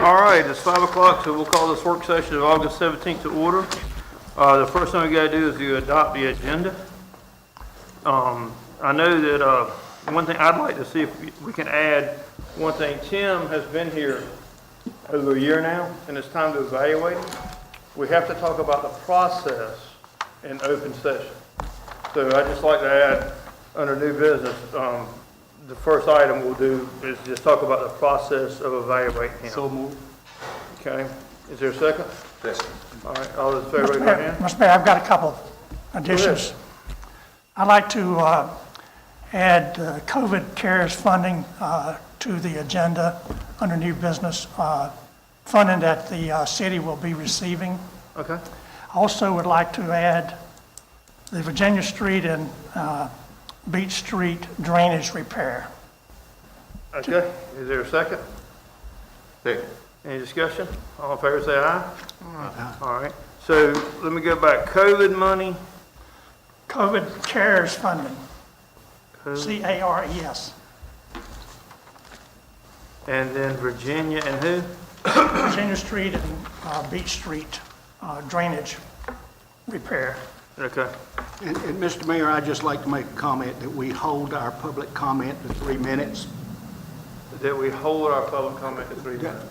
All right, it's 5 o'clock, so we'll call this work session of August 17th to order. The first thing we got to do is to adopt the agenda. I know that one thing I'd like to see if we can add one thing. Tim has been here over a year now, and it's time to evaluate it. We have to talk about the process in open session. So I'd just like to add, under new business, the first item we'll do is just talk about the process of evaluating him. So moved. Okay, is there a second? Yes. All right, all those in favor, raise your hand. Mr. Mayor, I've got a couple additions. I'd like to add COVID CARES funding to the agenda under new business, funding that the city will be receiving. Okay, I also would like to add the Virginia Street and Beach Street drainage repair. okay, is there a second? Second. Any discussion? All in favor, say aye. Aye. All right, so let me go back. COVID money. COVID CARES funding, COVID, CARES. and then Virginia and who? Virginia Street and Beach Street drainage repair. Okay, And Mr. Mayor, I'd just like to make a comment that we hold our public comment to 3 minutes. that we hold our public comment to 3 minutes.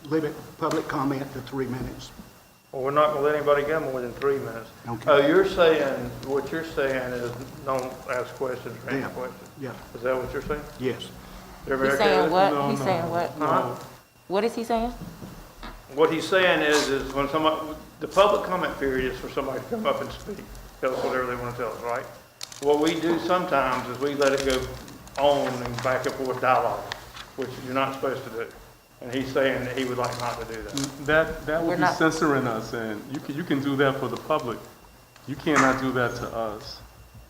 Limit public comment to 3 minutes. Well, we're not gonna let anybody go more than 3 minutes. Okay. Oh, you're saying, what you're saying is don't ask questions or any Yeah. questions? Yeah, Is that what you're saying? yes. Everybody He's okay saying with what? No, He's no. saying what? Huh? What is he saying? What he's saying is when somebody, the public comment period is for somebody to come up and speak, tell us whatever they want to tell us, right? What we do sometimes is we let it go on and back and forth dialogue, which you're not supposed to do. And he's saying that he would like not to do that. That We're would be not- censoring us, and you can do that for the public. You cannot do that to us.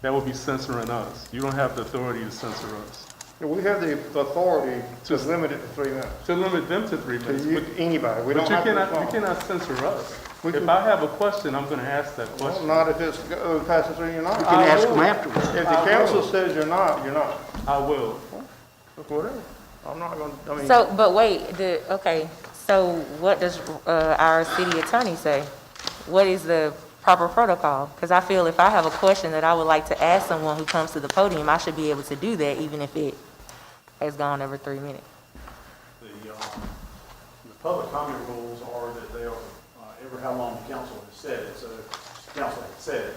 That would be censoring us. You don't have the authority to censor us. We have the authority to limit it to 3 minutes. To limit them to 3 To minutes. you, anybody, we But don't you have to cannot, you respond. cannot censor us. We If can- I have a question, I'm gonna ask that Well, question. not if it's passes through, you're not. You can ask them afterwards. If the I council will. says you're not, you're not. I will. Whatever. I'm not gonna, I mean. So, but wait, okay, so what does our city attorney say? What is the proper protocol? Because I feel if I have a question that I would like to ask someone who comes to the podium, I should be able to do that even if it has gone over 3 minutes. The public comment rules are that they are, every how long the council has said it, so the council has said it.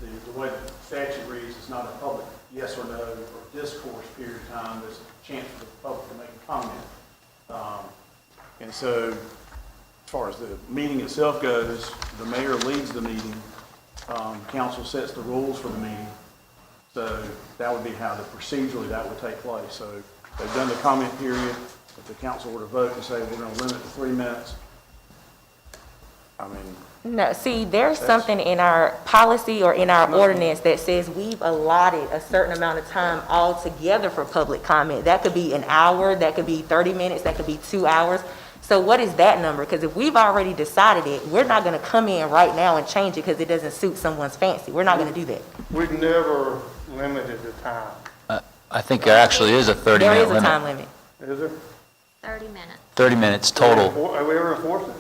The way the statute reads, it's not a public yes or no or discourse period of time, there's a chance for the public to make a comment. And so, as far as the meeting itself goes, the mayor leads the meeting, council sets the rules for the meeting. So that would be how procedurally that would take place. So they've done the comment period. If the council were to vote and say we're going to limit to 3 minutes, I mean, No, see, there's something in our policy or in our ordinance that says we've allotted a certain amount of time altogether for public comment. That could be an hour, that could be 30 minutes, that could be 2 hours. So what is that number? Because if we've already decided it, we're not going to come in right now and change it because it doesn't suit someone's fancy. We're not going to do that. We've never limited the time. I think there actually is a 30-minute There limit. is a time limit. Is there? 30 minutes. 30 minutes total. Have we ever enforced it?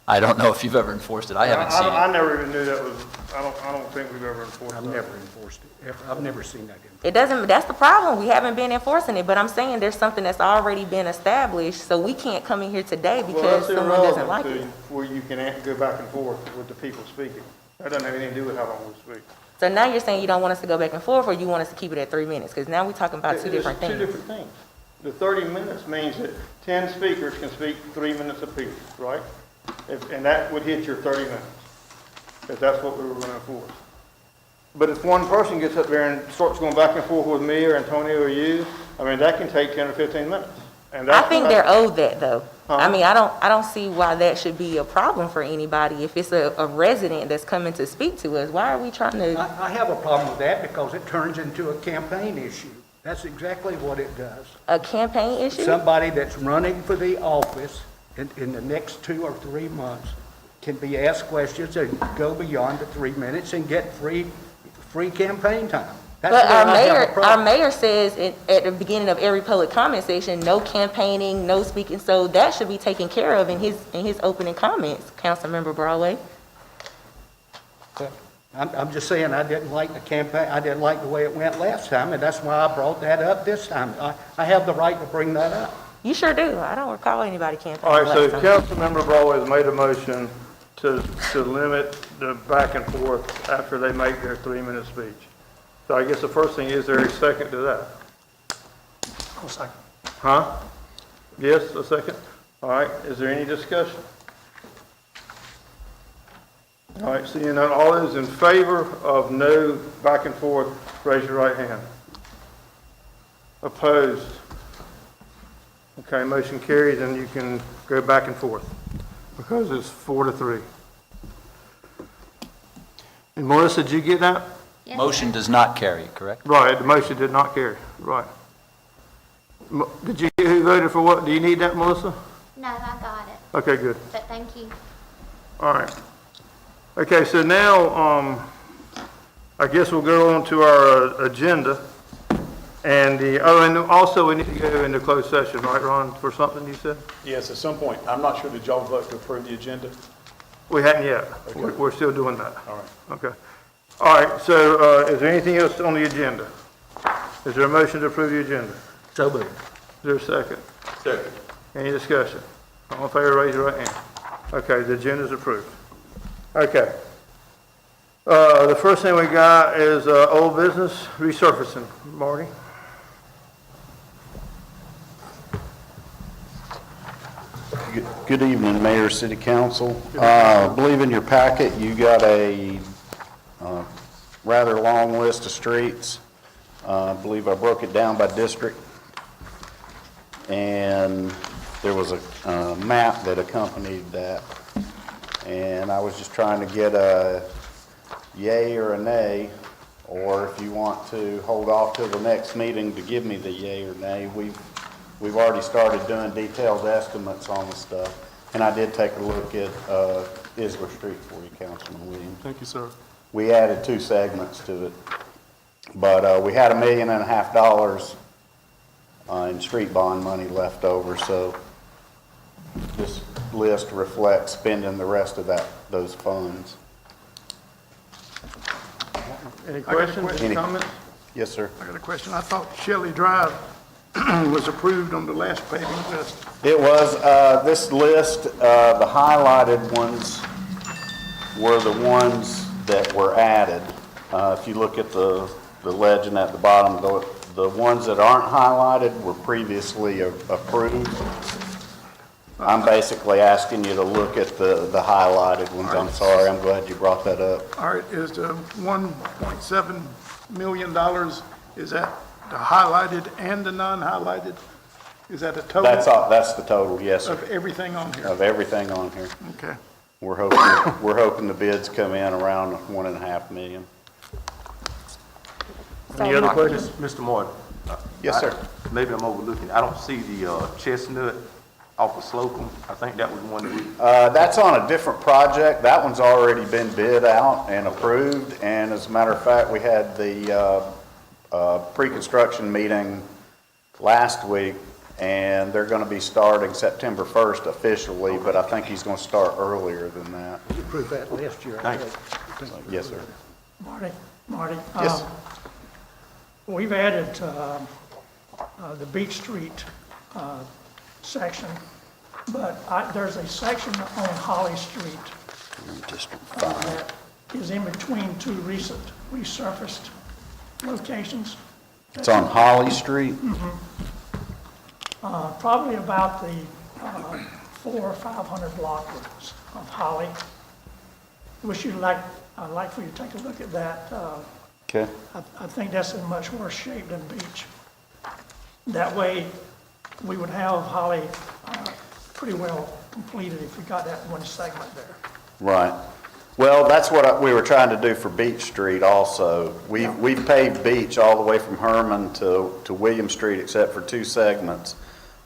I don't know if you've ever enforced it. I haven't seen I it. never even knew that was, I don't think we've ever enforced it. I've never enforced it. I've never seen that. It doesn't, that's the problem. We haven't been enforcing it, but I'm saying there's something that's already been established, so we can't come in here today Well, because that's someone doesn't like irrelevant it. to where you can go back and forth with the people speaking. That doesn't have anything to do with how long we speak. So now you're saying you don't want us to go back and forth, or you want us to keep it at 3 minutes? Because now we're talking about two It's different Two things. different things. The 30 minutes means that 10 speakers can speak 3 minutes apiece, right? And that would hit your 30 minutes, if that's what we were going to enforce. But if one person gets up there and starts going back and forth with me or Antonio or you, I mean, that can take 10 or 15 minutes. And I that's think they're owed that, though. I Huh? mean, I don't see why that should be a problem for anybody. If it's a resident that's coming to speak to us, why are we trying to? I have a problem with that because it turns into a campaign issue. That's exactly what it does. A campaign issue? Somebody that's running for the office in the next 2 or 3 months can be asked questions and go beyond the 3 minutes and get free campaign time. That's But where I have a our problem. mayor says at the beginning of every public comment section, no campaigning, no speaking, so that should be taken care of in his opening comments, Councilmember Broadway. I'm just saying, I didn't like the campaign, I didn't like the way it went last time, and that's why I brought that up this time. I have the right to bring that up. You sure do. I don't recall anybody All campaigning right, so last time. Councilmember Broadway has made a motion to limit the back and forth after they make their 3-minute speech. So I guess the first thing, is there a second to that? I'll second. Huh? Yes, a second? All right, is there any discussion? All right, seeing none, all those in favor of no back and forth, raise your right hand. Opposed? Okay, motion carries, and you can go back and forth, because it's 4-3. And Melissa, did you get that? Motion does not carry, correct? Right, the motion did not carry, right. Did you get who voted for what? Do you need that, Melissa? No, I got it, Okay, good. but thank you. All right. Okay, so now, I guess we'll go on to our agenda. And and also we need to go into closed session, right, Ron, for something you said? Yes, at some point, I'm not sure, did y'all vote to approve the agenda? We hadn't yet. Okay. We're still doing that. All right. Okay. All right, so, is there anything else on the agenda? Is there a motion to approve the agenda? So moved. Is there a second? Second. Any discussion? All in favor, raise your right hand. Okay, the agenda's approved. Okay. The first thing we got is, old business resurfacing. Marty? Good evening, Mayor, City Council. I believe in your packet, you got a rather long list of streets. I believe I broke it down by district. And there was a map that accompanied that. And I was just trying to get a yay or a nay, or if you want to hold off till the next meeting to give me the yay or nay. We've already started doing detailed estimates on the stuff, and I did take a look at Isler Street for you, Councilman Williams. Thank you, sir. We added 2 segments to it, but we had $1.5 million in street bond money left over, so this list reflects spending the rest of those funds. Any questions, Any- comments? Yes, sir. I got a question. I thought Shelley Drive was approved on the last paving list. It was, this list, the highlighted ones were the ones that were added. If you look at the legend at the bottom, the ones that aren't highlighted were previously approved. I'm basically asking you to look at the highlighted ones. I'm sorry, I'm glad you brought that up. All right, is the $1.7 million, is that the highlighted and the non-highlighted? Is that a total? That's the total, yes, sir, Of everything on here? of everything on here. Okay. We're hoping the bids come in around 1.5 million. Any other questions? Mr. Martin? Yes, sir. Maybe I'm overlooking, I don't see the Chestnut off of Slocum. I think that was one that we, That's on a different project. That one's already been bid out and approved, and as a matter of fact, we had the pre-construction meeting last week, and they're going to be starting September 1st officially, but I think he's going to start earlier than that. You approved that last year. Thank you. Yes, sir. Marty? Yes. We've added the Beach Street section, but there's a section on Holly Street District 5. that is in between 2 recent resurfaced locations. It's on Holly Street? Probably about the 400 or 500 block of Holly. I'd like for you to take a look at that. Okay. I think that's in much worse shape than Beach. That way, we would have Holly pretty well completed if we got that one segment there. Right. Well, that's what we were trying to do for Beach Street also. We've paved Beach all the way from Herman to William Street except for 2 segments.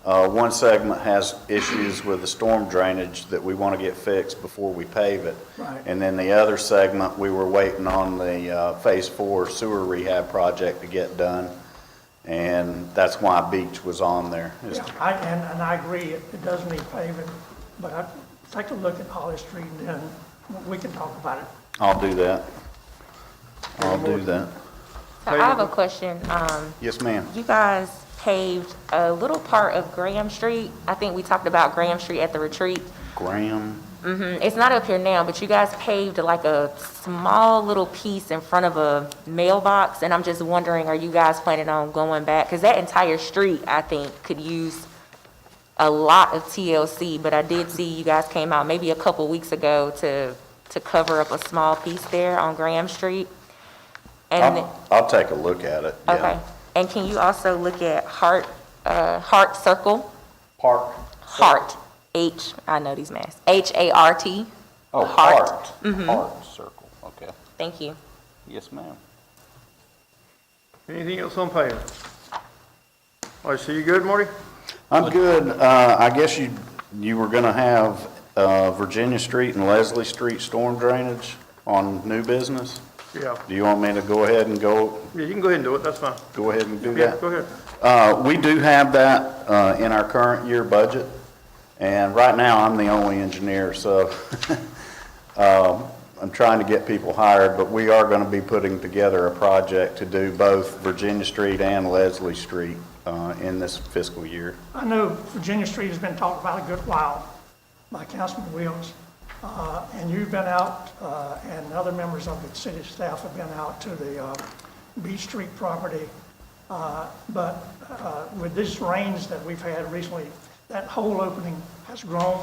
One segment has issues with the storm drainage that we want to get fixed before we pave it. Right. And then the other segment, we were waiting on the Phase 4 sewer rehab project to get done. And that's why Beach was on there. Yeah, and I agree, it does need paving, but I take a look at Holly Street and then we can talk about it. I'll do that. I'll do that. So I have a question. Yes, ma'am. You guys paved a little part of Graham Street. I think we talked about Graham Street at the retreat. Graham, It's not up here now, but you guys paved like a small little piece in front of a mailbox, and I'm just wondering, are you guys planning on going back? Because that entire street, I think, could use a lot of TLC, but I did see you guys came out maybe a couple weeks ago to cover up a small piece there on Graham Street. And I'll take a look at it. Yeah. okay, and can you also look at Hart Circle? Park. Hart, I know these masks, H-A-R-T. Oh, Hart. Hart Circle, okay. Thank you. Yes, ma'am. Anything else on paving? All right, so you good, Marty? I'm good. I guess you were gonna have Virginia Street and Leslie Street storm drainage on new business? Yeah. Do you want me to go ahead and go Yeah, you can go ahead and do it, that's fine. ahead and do Yeah, that? go ahead. We do have that in our current year budget, and right now, I'm the only engineer, so I'm trying to get people hired, but we are gonna be putting together a project to do both Virginia Street and Leslie Street in this fiscal year. I know Virginia Street has been talked about a good while by Councilman Wills, and you've been out, and other members of the city staff have been out to the Beach Street property. But with these rains that we've had recently, that whole opening has grown,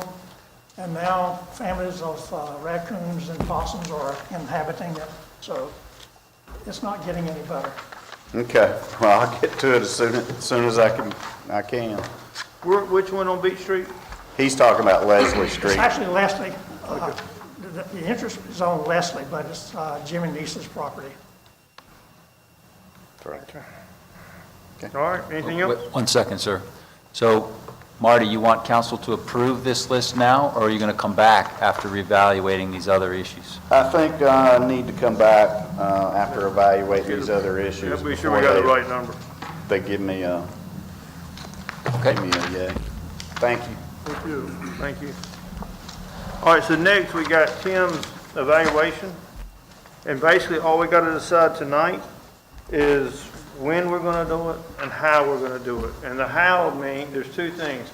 and now families of raccoons and possums are inhabiting it, so it's not getting any better. Okay, well, I'll get to it as soon as I can. Which one on Beach Street? He's talking about Leslie It's Street. actually Leslie. The interest is on Leslie, but it's Jimmy Neese's property. Correct. All right, anything else? Wait, 1 second, sir. So, Marty, you want council to approve this list now, or are you going to come back after reevaluating these other issues? I think I need to come back after evaluating these other Yeah, issues. be sure we got the before right number. They give me a Okay. yay. Thank you. Thank you. Thank you. All right, so next we got Tim's evaluation. And basically, all we got to decide tonight is when we're going to do it and how we're going to do it. And the how means, there's two things.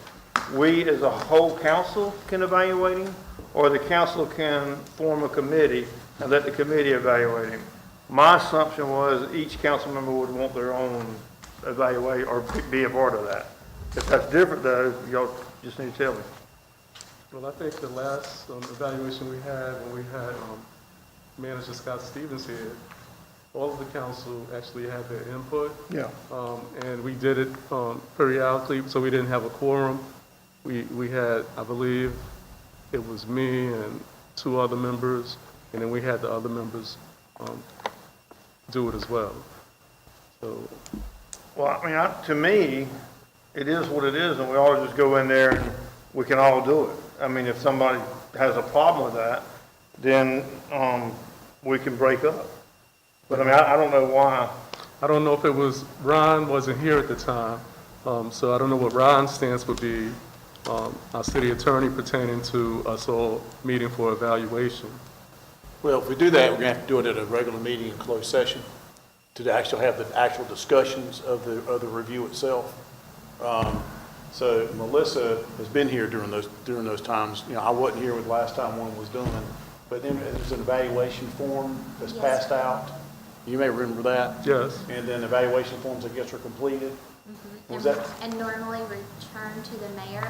We as a whole council can evaluate him, or the council can form a committee and let the committee evaluate him. My assumption was each council member would want their own evaluate or be a part of that. If that's different though, y'all just need to tell me. Well, I think the last evaluation we had, when we had Manager Scott Stevens here, all of the council actually had their input. Yeah. And we did it periodically, so we didn't have a quorum. We had, I believe, it was me and 2 other members, and then we had the other members do it as well. So, Well, I mean, to me, it is what it is, and we all just go in there and we can all do it. I mean, if somebody has a problem with that, then we can break up. But I mean, I don't know why. I don't know if it was, Ron wasn't here at the time, so I don't know what Ron's stance would be, our city attorney, pertaining to us all meeting for evaluation. Well, if we do that, we're going to have to do it at a regular meeting in closed session to actually have the actual discussions of the review itself. So Melissa has been here during those times. You know, I wasn't here with the last time one was done, but then there's an evaluation form that's passed out. You may remember that. Yes. And then evaluation forms, I guess, are completed. Was that? And normally return to the mayor,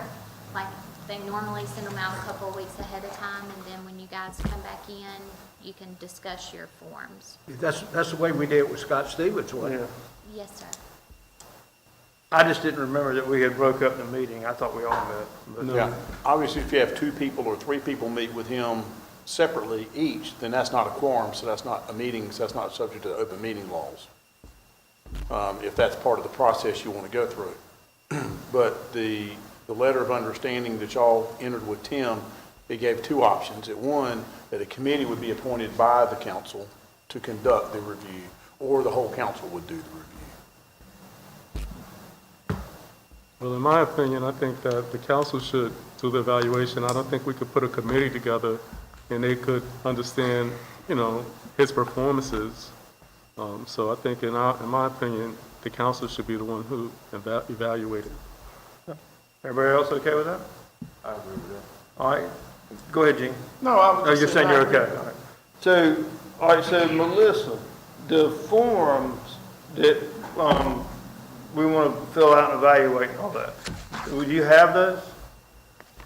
like they normally send them out a couple of weeks ahead of time, and then when you guys come back in, you can discuss your forms. That's the way we did it with Scott Stevens, wasn't it? Yes, sir. I just didn't remember that we had broke up the meeting. I thought we all met. But Yeah. Obviously, if you have 2 people or 3 people meet with him separately each, then that's not a quorum, so that's not a meeting, so that's not subject to open meeting laws. If that's part of the process you want to go through. But the letter of understanding that y'all entered with Tim, it gave two options. It one, that a committee would be appointed by the council to conduct the review, or the whole council would do the review. Well, in my opinion, I think that the council should do the evaluation. I don't think we could put a committee together and they could understand, his performances. So I think in my opinion, the council should be the one who evaluated. Everybody else okay with that? I agree with that. All right, go ahead, Gene. No, I was Oh, just you're saying I you're agree. okay. All right. So, all right, so Melissa, the forms that, we want to fill out and evaluate and all that, would you have those?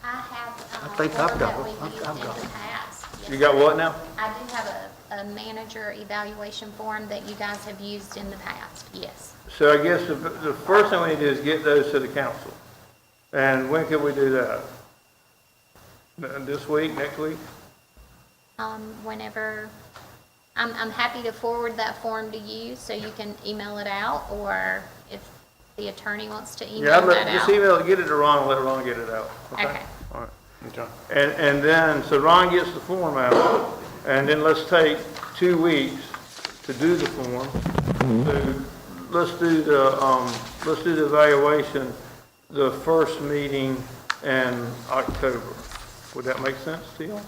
I have, I think I've one got that one. we've used I've in got the one. past. You Yes. got what now? I do have a manager evaluation form that you guys have used in the past, yes. So I guess the first thing we need to do is get those to the council. And when can we do that? This week, next week? Whenever, I'm happy to forward that form to you so you can email it out, or if the attorney wants to Yeah, email that just out. email it, get it to Ron, let Ron get it out. Okay. All right. Okay. And then, so Ron gets the form out, and then let's take 2 weeks to do the form. So let's do the evaluation, the first meeting in October. Would that make sense to you?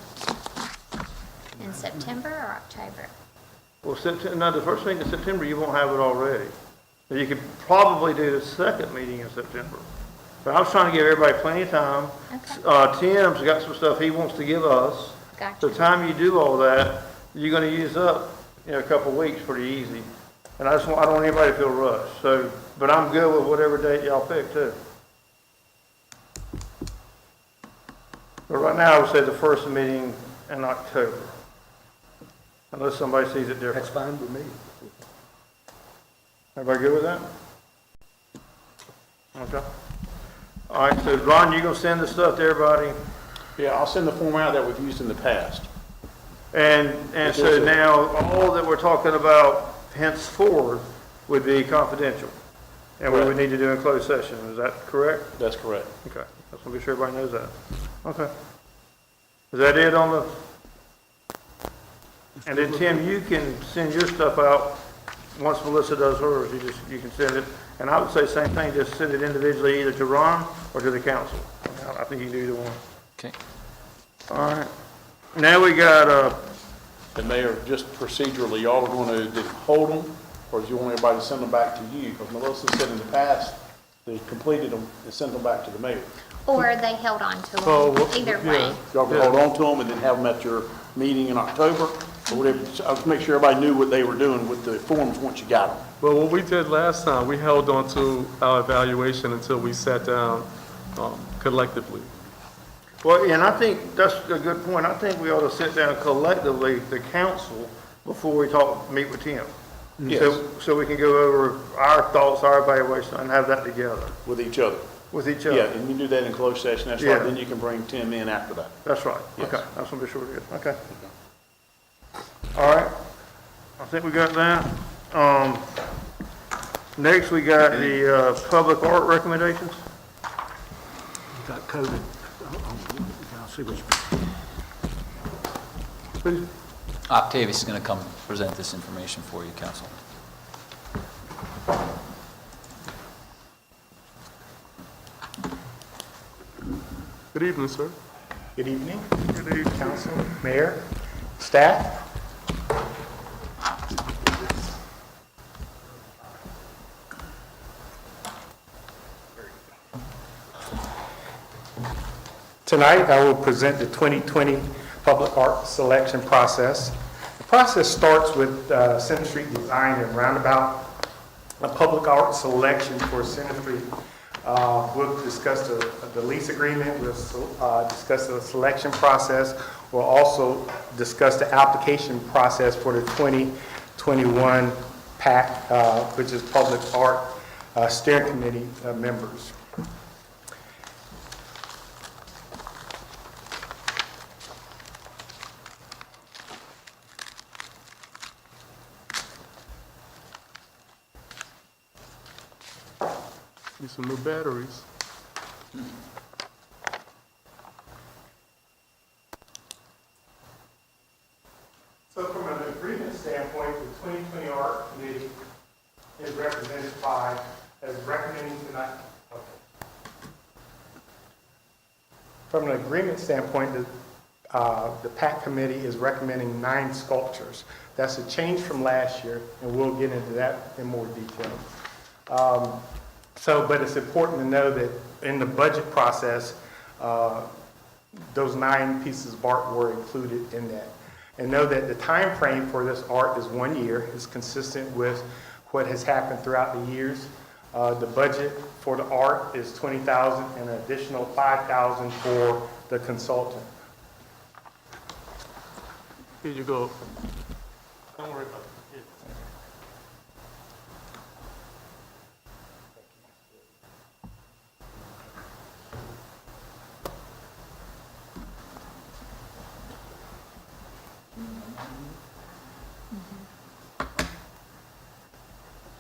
In September or October? Well, no, the first meeting in September, you won't have it already. You could probably do the second meeting in September. But I was trying to give everybody plenty of time. Okay. Tim's got some stuff he wants to give us. Gotcha. The time you do all that, you're gonna use up, a couple of weeks pretty easy. And I don't want anybody to feel rushed, so, but I'm good with whatever date y'all pick too. But right now, I would say the first meeting in October. Unless somebody sees it That's different. fine with me. Everybody good with that? Okay. All right, so Ron, you gonna send the stuff to everybody? Yeah, I'll send the form out that we've used in the past. And so now, all that we're talking about henceforth would be confidential. And we would need to do in closed session, is that correct? That's correct. Okay, I just want to be sure everybody knows that. Okay. Is that it on the? And then Tim, you can send your stuff out, once Melissa does hers, you can send it. And I would say same thing, just send it individually either to Ron or to the council. I think you can do either one. Okay. All right. Now we got, And Mayor, just procedurally, y'all are going to hold them, or do you want everybody to send them back to you? Because Melissa said in the past, they completed them and sent them back to the mayor. Or they held on to So, them, either way. Y'all can hold on to them and then have them at your meeting in October, or whatever. I'll just make sure everybody knew what they were doing with the forms once you got them. Well, what we did last time, we held on to our evaluation until we sat down collectively. well, and I think that's a good point. I think we ought to sit down collectively, the council, before we meet with Tim. Yes. So we can go over our thoughts, our evaluation, and have that together With each other. with each Yeah, other. and you do that in closed session, that's Yeah. right, then you can bring Tim in after that. That's right. Yes. Okay, that's what we're sure it is. Okay. All right. I think we got that. Next, we got the public art recommendations. You got COVID. I'll see what you. Please. Octavius is going to come present this information for you, council. Good evening, sir. Good evening. Good evening, council, mayor, staff. Tonight, I will present the 2020 Public Art Selection Process. The process starts with Center Street Design and Roundabout, a public art selection for Center Street. We'll discuss the lease agreement, we'll discuss the selection process. We'll also discuss the application process for the 2021 PAC, which is Public Art Steering Committee members. Need some new batteries. So from an agreement standpoint, the 2020 Art Committee is represented by, as recommending tonight. Okay. From an agreement standpoint, the PAC Committee is recommending 9 sculptures. That's a change from last year, and we'll get into that in more detail. But it's important to know that in the budget process, those 9 pieces of art were included in that. And know that the time frame for this art is 1 year. It's consistent with what has happened throughout the years. The budget for the art is $20,000 and an additional $5,000 for the consultant. Here you go. Don't worry about it.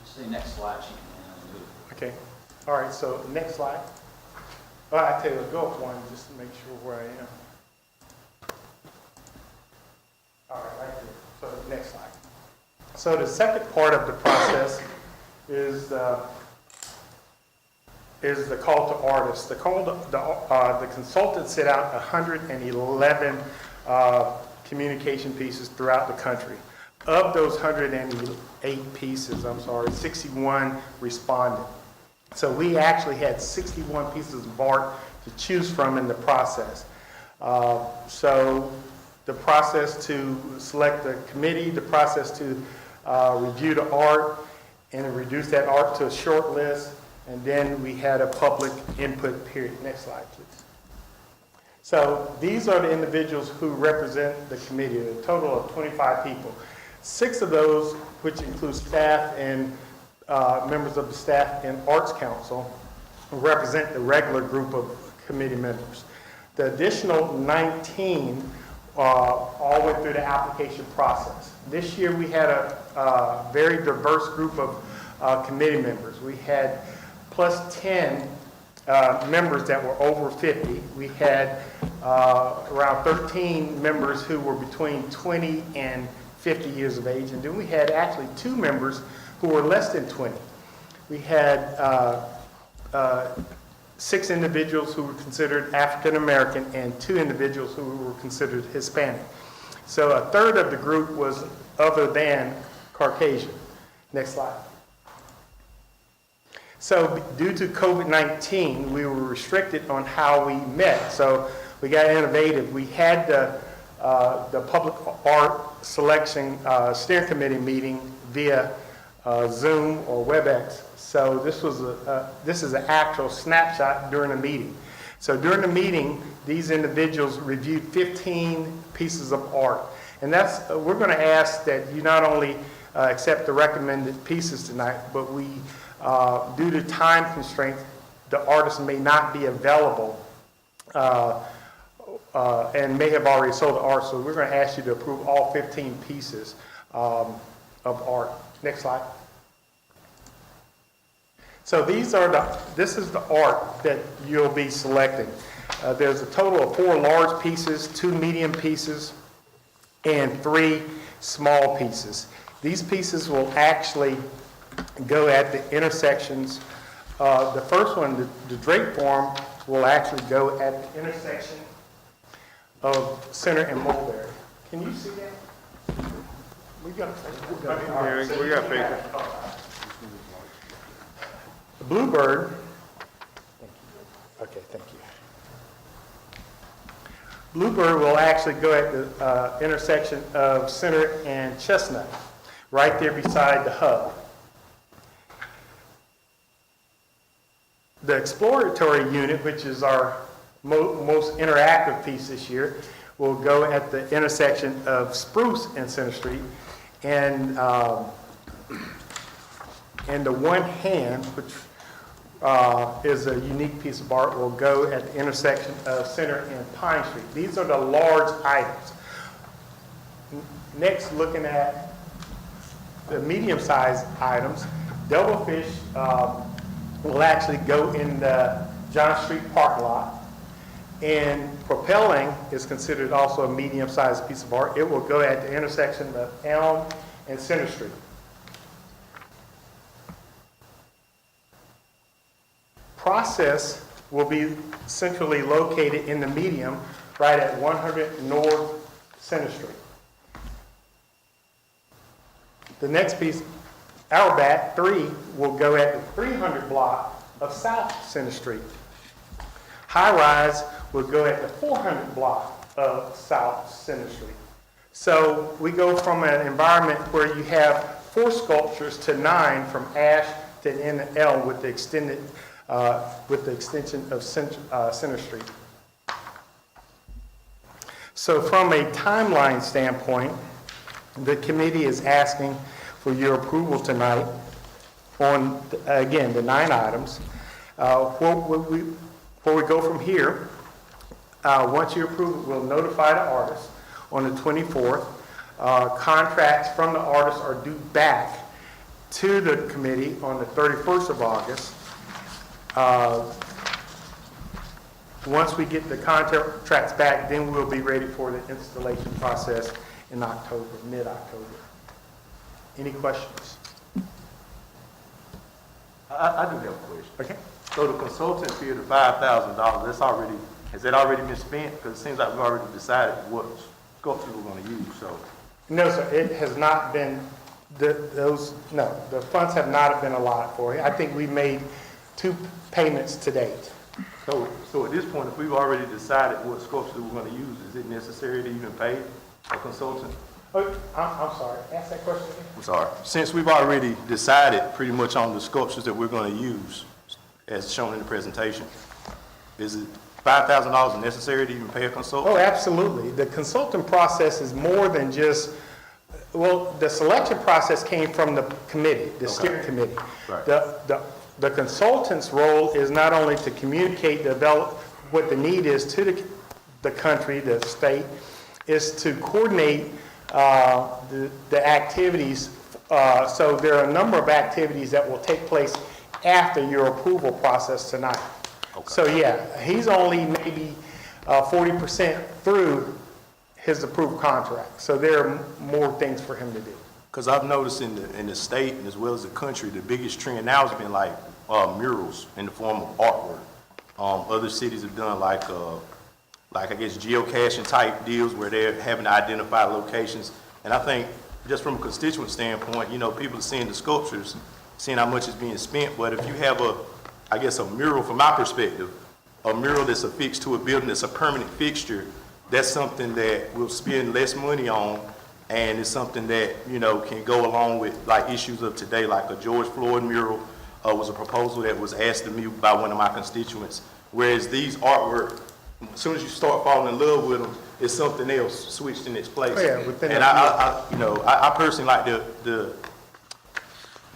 Just the next slide, she can move. Okay. All right, so next slide. Well, I tell you, go up one just to make sure where I am. All right, right there. So next slide. So the second part of the process is the call to artists. The call to, the consultant set out 111 communication pieces throughout the country. Of those 108 pieces, 61 responded. So we actually had 61 pieces of art to choose from in the process. So the process to select the committee, the process to review the art, and reduce that art to a short list, and then we had a public input period. Next slide, please. So these are the individuals who represent the committee, a total of 25 people. 6 of those, which include staff and members of the Staff and Arts Council, represent the regular group of committee members. The additional 19 all went through the application process. This year we had a very diverse group of committee members. We had plus 10 members that were over 50. We had around 13 members who were between 20 and 50 years of age, and then we had actually 2 members who were less than 20. We had 6 individuals who were considered African American and 2 individuals who were considered Hispanic. So a third of the group was other than Caucasian. Next slide. So due to COVID-19, we were restricted on how we met. So we got innovative. We had the public art selection steering committee meeting via Zoom or WebEx. So this is an actual snapshot during a meeting. So during the meeting, these individuals reviewed 15 pieces of art. And that's, we're going to ask that you not only accept the recommended pieces tonight, but we, due to time constraints, the artist may not be available and may have already sold the art. So we're going to ask you to approve all 15 pieces of art. Next slide. So this is the art that you'll be selecting. There's a total of 4 large pieces, 2 medium pieces, and 3 small pieces. These pieces will actually go at the intersections. The first one, the drape form, will actually go at the intersection of Center and Mulberry. Can you see that? We got pictures. The Bluebird, okay, thank you. Bluebird will actually go at the intersection of Center and Chestnut, right there beside the hub. The exploratory unit, which is our most interactive piece this year, will go at the intersection of Spruce and Center Street, and the one hand, which is a unique piece of art, will go at the intersection of Center and Pine Street. These are the large items. Next, looking at the medium-sized items, Devilfish will actually go in the John Street parking lot. And propelling is considered also a medium-sized piece of art. It will go at the intersection of Elm and Center Street. Process will be centrally located in the medium right at 100 North Center Street. The next piece, Arrobat 3, will go at the 300 block of South Center Street. High Rise will go at the 400 block of South Center Street. So we go from an environment where you have 4 sculptures to 9 from Ash to the end of Elm with the extension of Center Street. So from a timeline standpoint, the committee is asking for your approval tonight on, again, the 9 items. Before we go from here, once you approve it, we'll notify the artist on the 24th. Contracts from the artists are due back to the committee on the 31st of August. Once we get the contracts back, then we'll be ready for the installation process in October, mid-October. Any questions? I do have a question. Okay. So the consultant fee of $5,000, has that already been spent? Because it seems like we've already decided what sculpture we're gonna use, so. No, sir, it has not been, the funds have not been allotted for it. I think we made 2 payments to date. So at this point, if we've already decided what sculpture we're gonna use, is it necessary to even pay a consultant? Oh, I'm sorry, ask that question again. I'm sorry. Since we've already decided pretty much on the sculptures that we're gonna use, as shown in the presentation, is it $5,000 necessary to even pay a consultant? Oh, absolutely. The consultant process is more than just, well, the selection process came from the committee, the steering committee. Right. The consultant's role is not only to communicate, develop what the need is to the country, the state, is to coordinate the activities. So there are a number of activities that will take place after your approval process tonight. Okay. So yeah, he's only maybe 40% through his approved contract. So there are more things for him to do. Because I've noticed in the state and as well as the country, the biggest trend now has been like murals in the form of artwork. Other cities have done like I guess geocaching type deals where they're having to identify locations. And I think just from a constituent standpoint, you know, people are seeing the sculptures, seeing how much is being spent. But if you have I guess a mural from my perspective, a mural that's affixed to a building that's a permanent fixture, that's something that we'll spend less money on. And it's something that, you know, can go along with like issues of today, like a George Floyd mural was a proposal that was asked of me by one of my constituents. Whereas these artwork, as soon as you start falling in love with them, it's something else switched in its place. Oh, yeah, and I personally like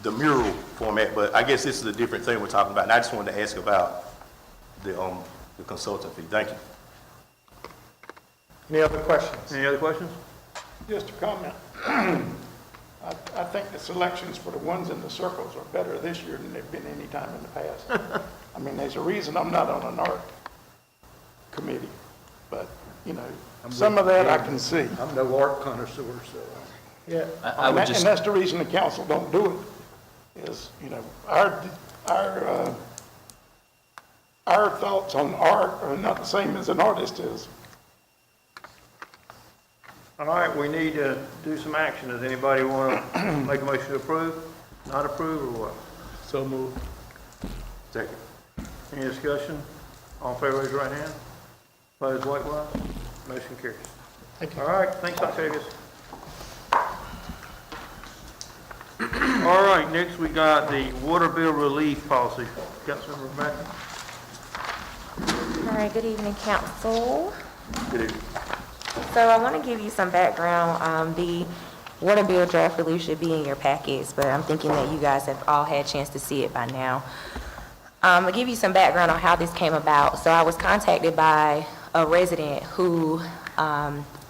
the mural format, but I guess this is a different thing we're talking about. And I just wanted to ask about the consultant fee. Thank you. Any other questions? Any other questions? Just a comment. I think the selections for the ones in the circles are better this year than they've been any time in the past. I mean, there's a reason I'm not on an art committee, but, you know, some of that I can see. I'm no art connoisseur, so. Yeah. I would just, And that's the reason the council don't do it, is, you know, our thoughts on art are not the same as an artist is. All right, we need to do some action. Does anybody want to make a motion to approve, not approve, or what? So moved. Second. Any discussion? All in favor, raise your right hand. Opposed, likewise. Motion carries. Thank you. All right, thanks, Octavius. All right, next we got the water bill relief policy. Councilmember Rebecca. All right, good evening, council. Good evening. So I want to give you some background. The water bill draft release should be in your packets, but I'm thinking that you guys have all had a chance to see it by now. I'll give you some background on how this came about. So I was contacted by a resident who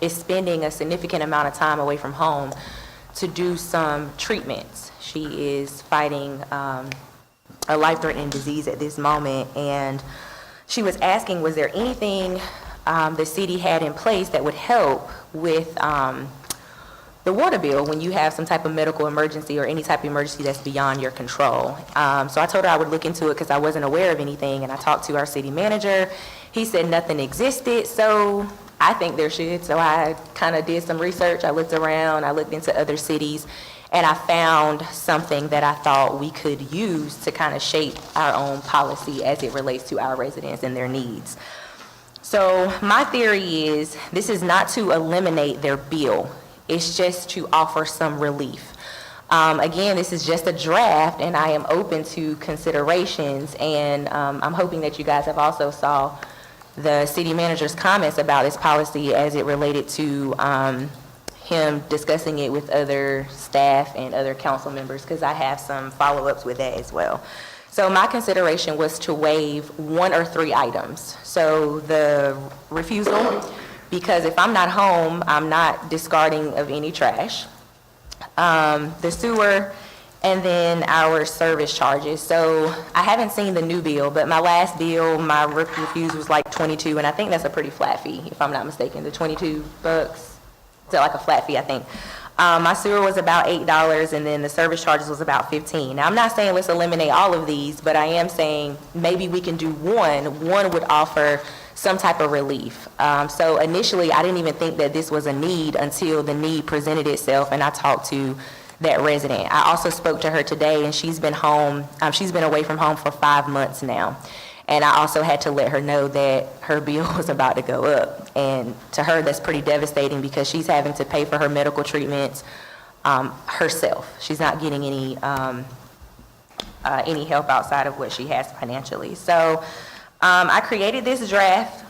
is spending a significant amount of time away from home to do some treatments. She is fighting a life-threatening disease at this moment. And she was asking, was there anything the city had in place that would help with the water bill when you have some type of medical emergency or any type of emergency that's beyond your control. So I told her I would look into it because I wasn't aware of anything, and I talked to our city manager. He said nothing existed, so I think there should. So I kind of did some research. I looked around, I looked into other cities, and I found something that I thought we could use to kind of shape our own policy as it relates to our residents and their needs. So my theory is this is not to eliminate their bill. It's just to offer some relief. Again, this is just a draft, and I am open to considerations, and I'm hoping that you guys have also saw the city manager's comments about this policy as it related to him discussing it with other staff and other council members, because I have some follow-ups with that as well. So my consideration was to waive 1 or 3 items. So the refusal, because if I'm not home, I'm not discarding of any trash. The sewer, and then our service charges. So I haven't seen the new bill, but my last bill, my refuse was like 22, and I think that's a pretty flat fee, if I'm not mistaken, the $22. So like a flat fee, I think. My sewer was about $8, and then the service charges was about $15. Now, I'm not saying let's eliminate all of these, but I am saying maybe we can do one. One would offer some type of relief. So initially, I didn't even think that this was a need until the need presented itself, and I talked to that resident. I also spoke to her today, and she's been home. She's been away from home for 5 months now. And I also had to let her know that her bill was about to go up. And to her, that's pretty devastating because she's having to pay for her medical treatments herself. She's not getting any help outside of what she has financially. So I created this draft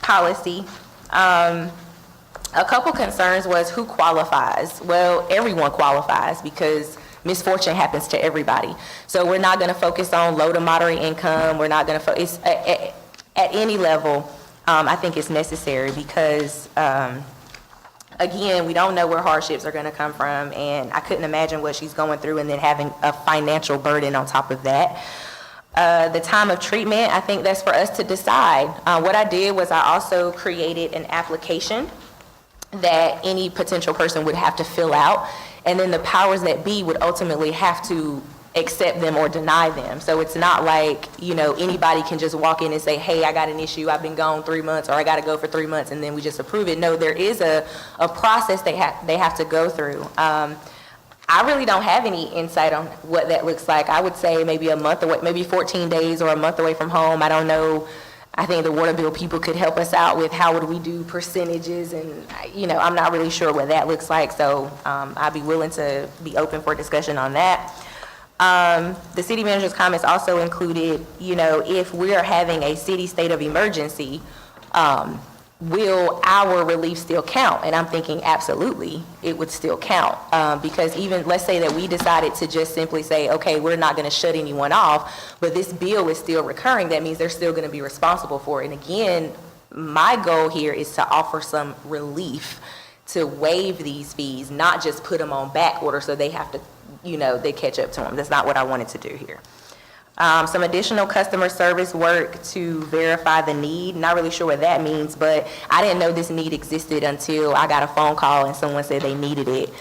policy. A couple concerns was who qualifies. Well, everyone qualifies because misfortune happens to everybody. So we're not going to focus on low to moderate income. We're not going to focus at any level. I think it's necessary because, again, we don't know where hardships are going to come from, and I couldn't imagine what she's going through and then having a financial burden on top of that. The time of treatment, I think that's for us to decide. What I did was I also created an application that any potential person would have to fill out, and then the powers that be would ultimately have to accept them or deny them. So it's not like, anybody can just walk in and say, hey, I got an issue, I've been gone 3 months, or I got to go for 3 months, and then we just approve it. No, there is a process they have to go through. I really don't have any insight on what that looks like. I would say maybe a month away, maybe 14 days or a month away from home. I don't know. I think the water bill people could help us out with how would we do percentages, and I'm not really sure what that looks like, so I'd be willing to be open for discussion on that. The city manager's comments also included, if we are having a city state of emergency, will our relief still count? And I'm thinking absolutely it would still count, because even let's say that we decided to just simply say, okay, we're not going to shut anyone off, but this bill is still recurring. That means they're still going to be responsible for it. And again, my goal here is to offer some relief, to waive these fees, not just put them on back order so they have to, they catch up to them. That's not what I wanted to do here. Some additional customer service work to verify the need. Not really sure what that means, but I didn't know this need existed until I got a phone call and someone said they needed it.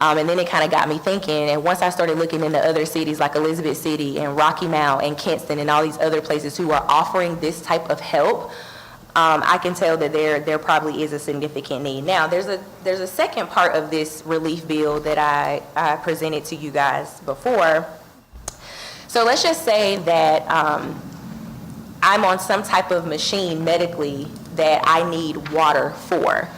And then it kind of got me thinking, and once I started looking into other cities like Elizabeth City and Rocky Mount and Kinston and all these other places who are offering this type of help, I can tell that there probably is a significant need. Now, there's a second part of this relief bill that I presented to you guys before. So let's just say that I'm on some type of machine medically that I need water for.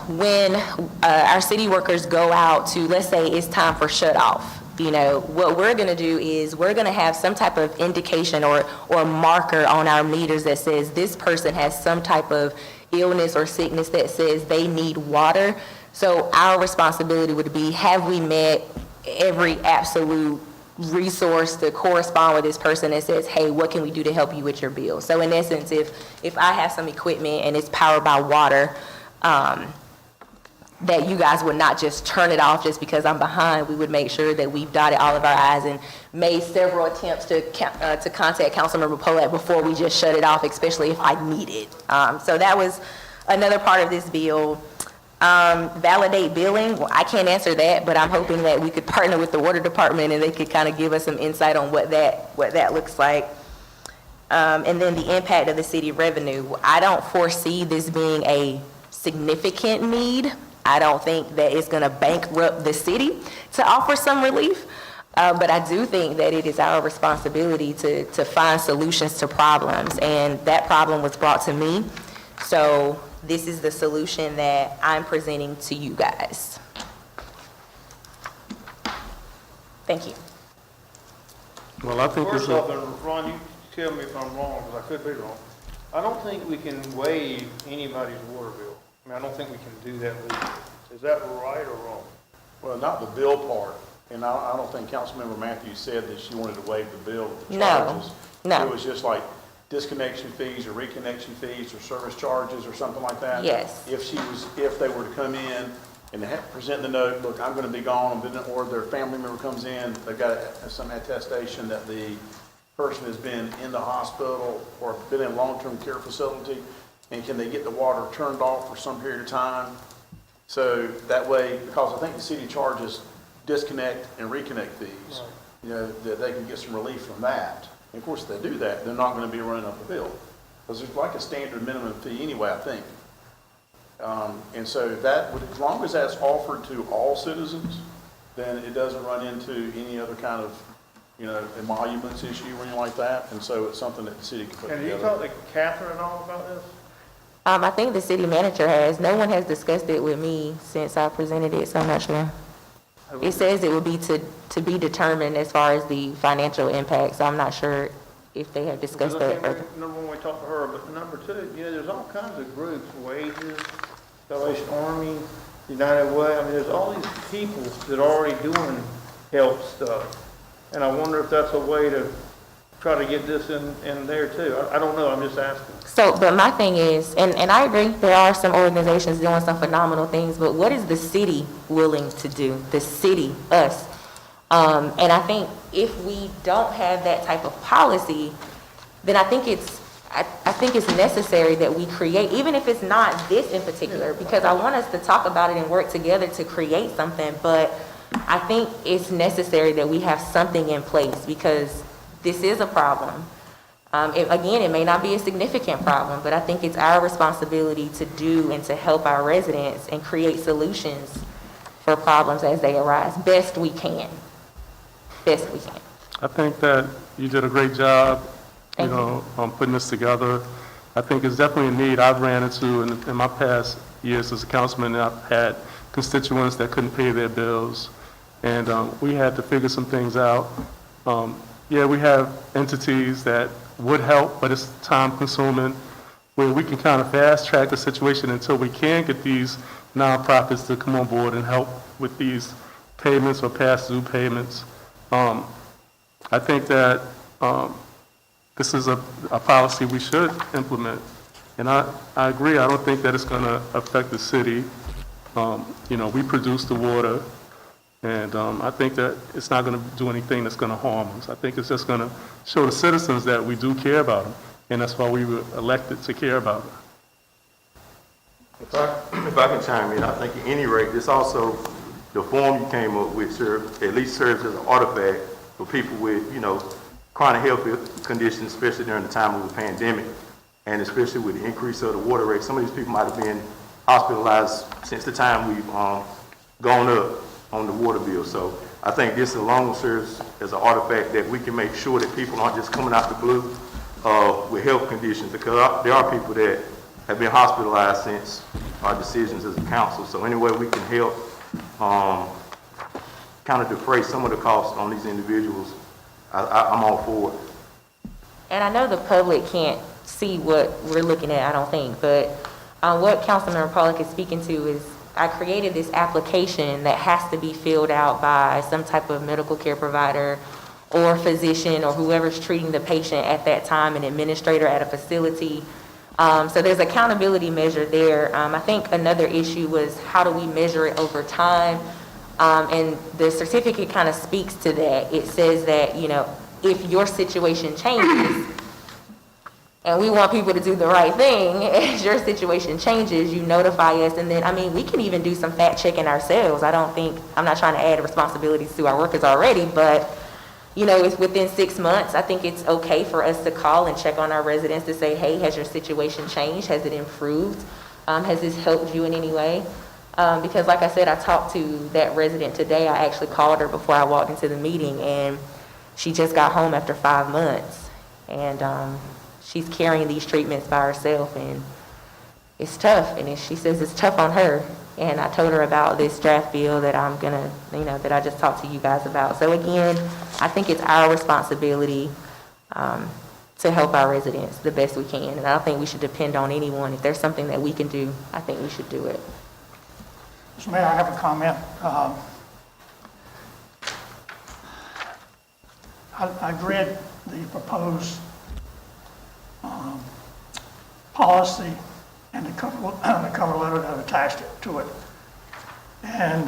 When our city workers go out to, let's say it's time for shut off, what we're going to do is we're going to have some type of indication or marker on our meters that says this person has some type of illness or sickness that says they need water. So our responsibility would be, have we met every absolute resource to correspond with this person that says, hey, what can we do to help you with your bill? So in essence, if I have some equipment and it's powered by water, that you guys would not just turn it off just because I'm behind. We would make sure that we've dotted all of our I's and made several attempts to contact Councilmember Polat before we just shut it off, especially if I need it. So that was another part of this bill. Validate billing, well, I can't answer that, but I'm hoping that we could partner with the water department and they could kind of give us some insight on what that looks like. And then the impact of the city revenue. I don't foresee this being a significant need. I don't think that it's going to bankrupt the city to offer some relief. But I do think that it is our responsibility to find solutions to problems. And that problem was brought to me. So this is the solution that I'm presenting to you guys. Thank you. Well, I think this First is, off, and Ron, you tell me if I'm wrong, because I could be wrong. I don't think we can waive anybody's water bill. I mean, I don't think we can do that legally. Is that right or wrong? Well, not the bill part, and I don't think Councilmember Matthews said that she wanted to waive the bill with the No, charges. no. It was just like disconnection fees or reconnection fees or service charges or something like that. Yes. If they were to come in and they have to present the note, look, I'm gonna be gone, or their family member comes in, they've got some attestation that the person has been in the hospital or been in a long-term care facility, and can they get the water turned off for some period of time? So that way, because I think the city charges disconnect and reconnect fees, you know, that they can get some relief from that. And of course, if they do that, they're not gonna be running up a bill. Because there's like a standard minimum fee anyway, I think. And so that would, as long as that's offered to all citizens, then it doesn't run into any other kind of, you know, emoluments issue or anything like that. And so it's something that the city can put And you together. talk to Catherine at all about this? I think the city manager has. No one has discussed it with me since I presented it, so I'm not sure. It says it would be to be determined as far as the financial impact, so I'm not sure if they have discussed Because I that can't further. remember when we talked to her, but number two, you know, there's all kinds of groups, Wages, Salvation Army, United Way. I mean, there's all these people that are already doing health stuff. And I wonder if that's a way to try to get this in there too. I don't know, I'm just asking. So, but my thing is, and I agree, there are some organizations doing some phenomenal things, but what is the city willing to do? The city, us. And I think if we don't have that type of policy, then I think it's necessary that we create, even if it's not this in particular, because I want us to talk about it and work together to create something, but I think it's necessary that we have something in place because this is a problem. Again, it may not be a significant problem, but I think it's our responsibility to do and to help our residents and create solutions for problems as they arise, best we can. Best we can. I think that you did a great job, Thank you. putting this together. I think it's definitely a need I've ran into in my past years as a councilman. I've had constituents that couldn't pay their bills, and we had to figure some things out. Yeah, we have entities that would help, but it's time consuming, where we can kind of fast track the situation until we can get these nonprofits to come on board and help with these payments or pass-through payments. I think that this is a policy we should implement. And I agree, I don't think that it's going to affect the city. We produce the water, and I think that it's not going to do anything that's going to harm us. I think it's just going to show the citizens that we do care about them, and that's why we were elected to care about them. If I can chime in, I think at any rate, this also, the form you came up with at least serves as an artifact for people with, chronic health conditions, especially during the time of the pandemic, and especially with the increase of the water rate. Some of these people might have been hospitalized since the time we've gone up on the water bill. So I think this alone serves as an artifact that we can make sure that people aren't just coming out the blue with health conditions, because there are people that have been hospitalized since our decisions as a council. So any way we can help kind of defray some of the costs on these individuals, I'm all for it. And I know the public can't see what we're looking at, I don't think, but what Councilmember Pollack is speaking to is I created this application that has to be filled out by some type of medical care provider or physician or whoever's treating the patient at that time, an administrator at a facility. So there's accountability measure there. I think another issue was how do we measure it over time? And the certificate kind of speaks to that. It says that, if your situation changes, and we want people to do the right thing, as your situation changes, you notify us, and then, we can even do some fact checking ourselves. I'm not trying to add responsibilities to our workers already, but, it's within 6 months, I think it's okay for us to call and check on our residents to say, hey, has your situation changed? Has it improved? Has this helped you in any way? Because like I said, I talked to that resident today. I actually called her before I walked into the meeting, and she just got home after 5 months. And she's carrying these treatments by herself, and it's tough. And she says it's tough on her. And I told her about this draft bill that I'm gonna, that I just talked to you guys about. So again, I think it's our responsibility to help our residents the best we can. And I don't think we should depend on anyone. If there's something that we can do, I think we should do it. Mr. Mayor, I have a comment. I've read the proposed policy and the cover letter that attached to it. And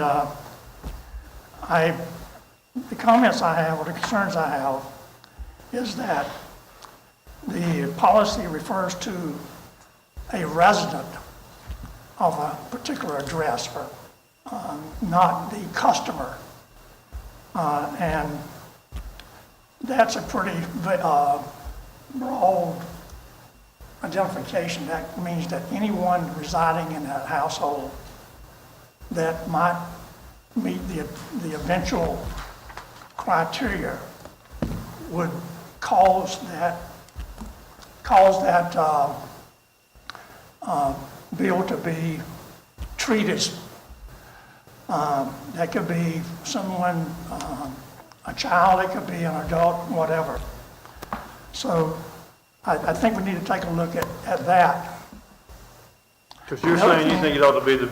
the comments I have, or the concerns I have, is that the policy refers to a resident of a particular address, or not the customer. And that's a pretty broad identification. That means that anyone residing in that household that might meet the eventual criteria would cause that bill to be treated. That could be someone, a child, it could be an adult, whatever. So I think we need to take a look at that. Because you're saying you think it ought to be the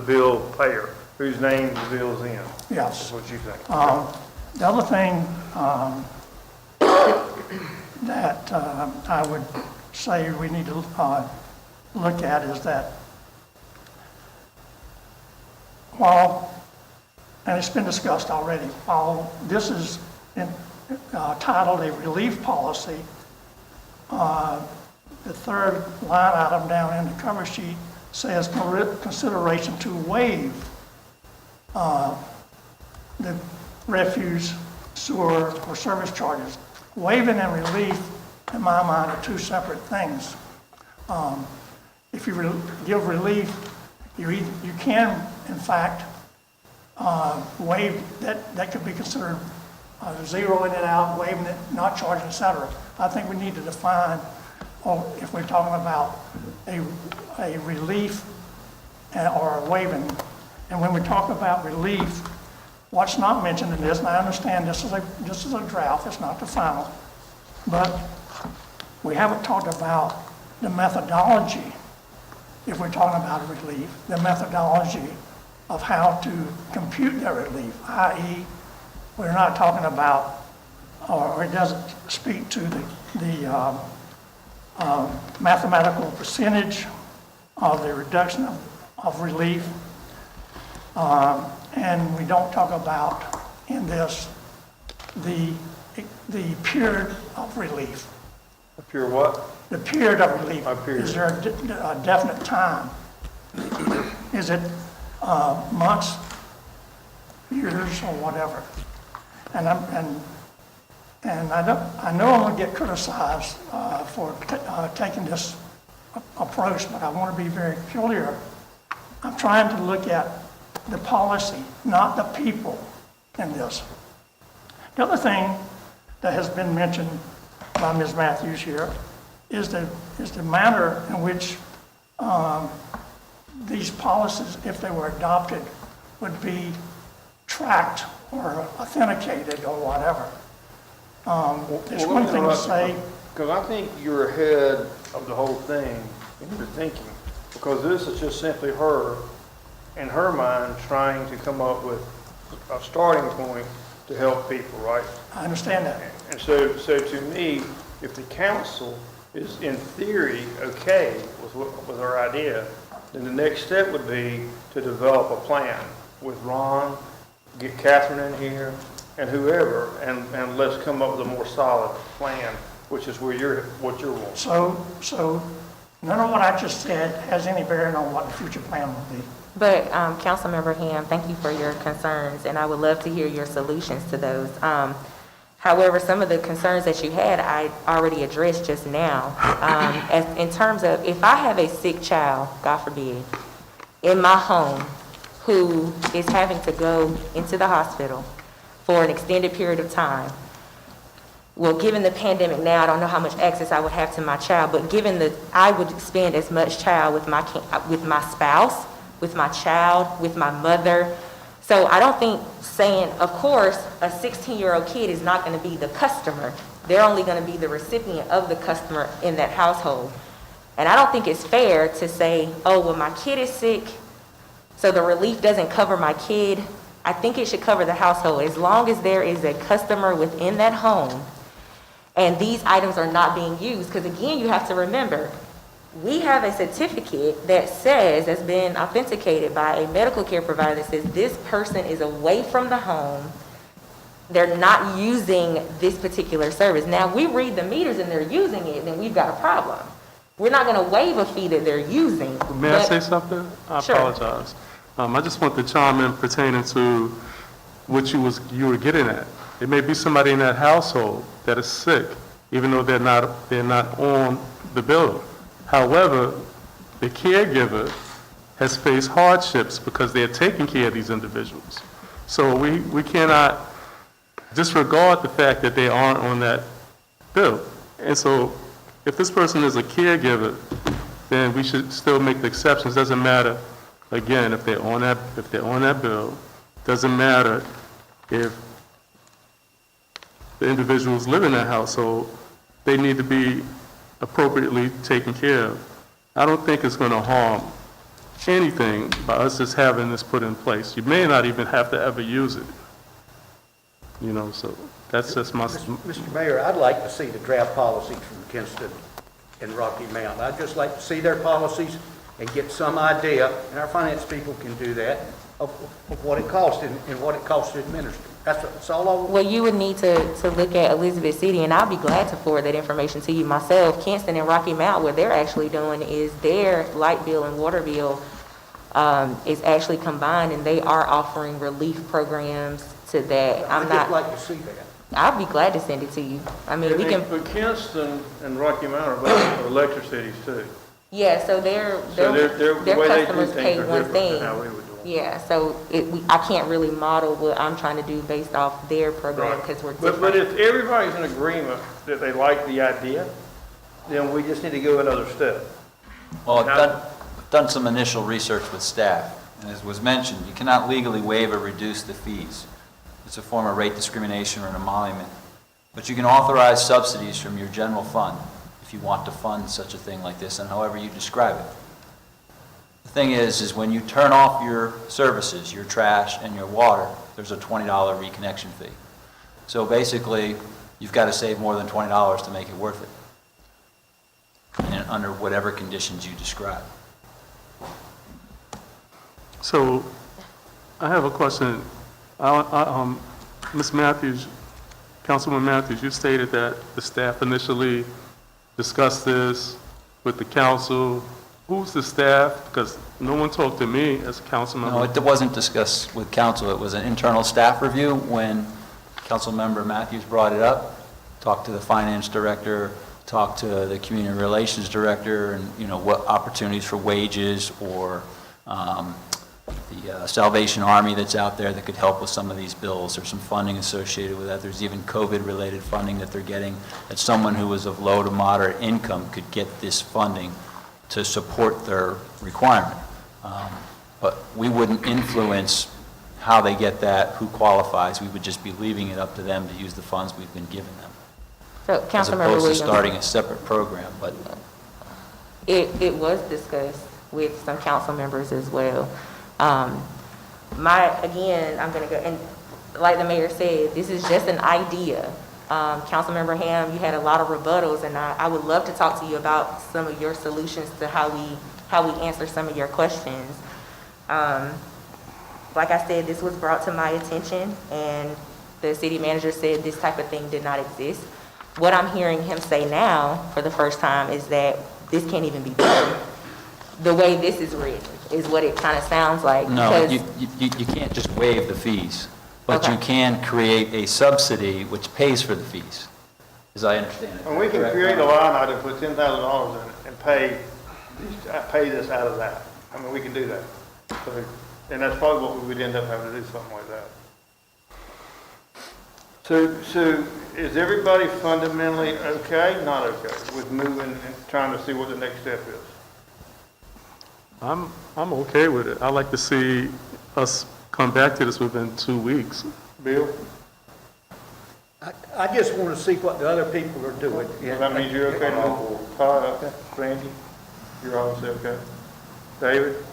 bill payer, whose name the bill's in. Yes. That's what you think. The other thing that I would say we need to look at is that while, and it's been discussed already, while this is titled a relief policy, the third line item down in the cover sheet says consideration to waive the refuse, sewer, or service charges. Waiving and relief, in my mind, are two separate things. If you give relief, you can, in fact, waive, that could be considered zeroing it out, waiving it, not charging, etc. I think we need to define, or if we're talking about a relief or a waiving. And when we talk about relief, what's not mentioned in this, and I understand this is a draft, it's not the final, but we haven't talked about the methodology, if we're talking about relief, the methodology of how to compute that relief, i.e., we're not talking about, or it doesn't speak to the mathematical percentage of the reduction of relief. And we don't talk about in this the period of relief. A pure what? The period of relief. A period. Is there a definite time? Is it months, years, or whatever? And I know I'm going to get criticized for taking this approach, but I want to be very clear. I'm trying to look at the policy, not the people in this. The other thing that has been mentioned by Ms. Matthews here is the manner in which these policies, if they were adopted, would be tracked or authenticated or whatever. It's one thing to say... Because I think you're ahead of the whole thing in your thinking, because this is just simply her, in her mind, trying to come up with a starting point to help people, right? I understand that. And so to me, if the council is in theory okay with our idea, then the next step would be to develop a plan with Ron, get Catherine in here, and whoever, and let's come up with a more solid plan, which is what you're wanting. So none of what I just said has any bearing on what the future plan will be. But, Councilmember Ham, thank you for your concerns, and I would love to hear your solutions to those. However, some of the concerns that you had, I already addressed just now. In terms of, if I have a sick child, God forbid, in my home, who is having to go into the hospital for an extended period of time, well, given the pandemic now, I don't know how much access I would have to my child, but given that I would spend as much time with my spouse, with my child, with my mother. So I don't think saying, of course, a 16-year-old kid is not going to be the customer. They're only going to be the recipient of the customer in that household. And I don't think it's fair to say, oh, well, my kid is sick, so the relief doesn't cover my kid. I think it should cover the household. As long as there is a customer within that home and these items are not being used, because again, you have to remember, we have a certificate that says, that's been authenticated by a medical care provider that says this person is away from the home. They're not using this particular service. Now, we read the meters and they're using it, then we've got a problem. We're not going to waive a fee that they're using. May I say something? I Sure. apologize. I just want to chime in pertaining to what you were getting at. It may be somebody in that household that is sick, even though they're not on the bill. However, the caregiver has faced hardships because they're taking care of these individuals. So we cannot disregard the fact that they aren't on that bill. And so if this person is a caregiver, then we should still make the exceptions. Doesn't matter, again, if they're on that bill. Doesn't matter if the individuals live in that household. They need to be appropriately taken care of. I don't think it's going to harm anything by us just having this put in place. You may not even have to ever use it. So that's just my... Mr. Mayor, I'd like to see the draft policies from Kinston and Rocky Mount. I'd just like to see their policies and get some idea, and our finance people can do that, of what it costs and what it costs to administer. That's all I want. Well, you would need to look at Elizabeth City, and I'll be glad to forward that information to you myself. Kinston and Rocky Mount, what they're actually doing is their light bill and water bill is actually combined, and they are offering relief programs to that. I'd just like to see that. I'll be glad to send it to you. I mean, we can. But Kinston and Rocky Mount are both electric cities too. Yeah, so their the way they do customers things pay are one different thing. than how we would do them. Yeah, so I can't really model what I'm trying to do based off their program because we're different. But if everybody's in agreement that they like the idea, then we just need to go another step. Well, I've done some initial research with staff, and as was mentioned, you cannot legally waive or reduce the fees. It's a form of rate discrimination or an emolument. But you can authorize subsidies from your general fund if you want to fund such a thing like this, and however you describe it. The thing is when you turn off your services, your trash and your water, there's a $20 reconnection fee. So basically, you've got to save more than $20 to make it worth it, and under whatever conditions you describe. So I have a question. Ms. Matthews, Councilman Matthews, you stated that the staff initially discussed this with the council. Who's the staff? Because no one talked to me as a council member. No, it wasn't discussed with council. It was an internal staff review when Councilmember Matthews brought it up, talked to the finance director, talked to the community relations director, and, what opportunities for wages or the Salvation Army that's out there that could help with some of these bills. There's some funding associated with that. There's even COVID-related funding that they're getting, that someone who is of low to moderate income could get this funding to support their requirement. But we wouldn't influence how they get that, who qualifies. We would just be leaving it up to them to use the funds we've been giving them. So, As Councilmember opposed to Williams, starting a separate program, but it was discussed with some council members as well. Again, I'm going to go, and like the mayor said, this is just an idea. Councilmember Ham, you had a lot of rebuttals, and I would love to talk to you about some of your solutions to how we answer some of your questions. Like I said, this was brought to my attention, and the city manager said this type of thing did not exist. What I'm hearing him say now, for the first time, is that this can't even be done. The way this is written is what it kind of sounds like. No, because- you can't just waive the fees, but you Okay. can create a subsidy which pays for the fees, as I understand it. And we can Correct? create a line item, put $10,000 in it, and pay this out of that. I mean, we can do that. So, and that's probably what we would end up having to do, something like that. So is everybody fundamentally okay, not okay, with moving and trying to see what the next step is? I'm okay with it. I'd like to see us come back to this within 2 weeks. Bill? I just want to see what the other people are doing. Well, that means you're okay to move? Todd, okay. Randy? You're obviously okay. David?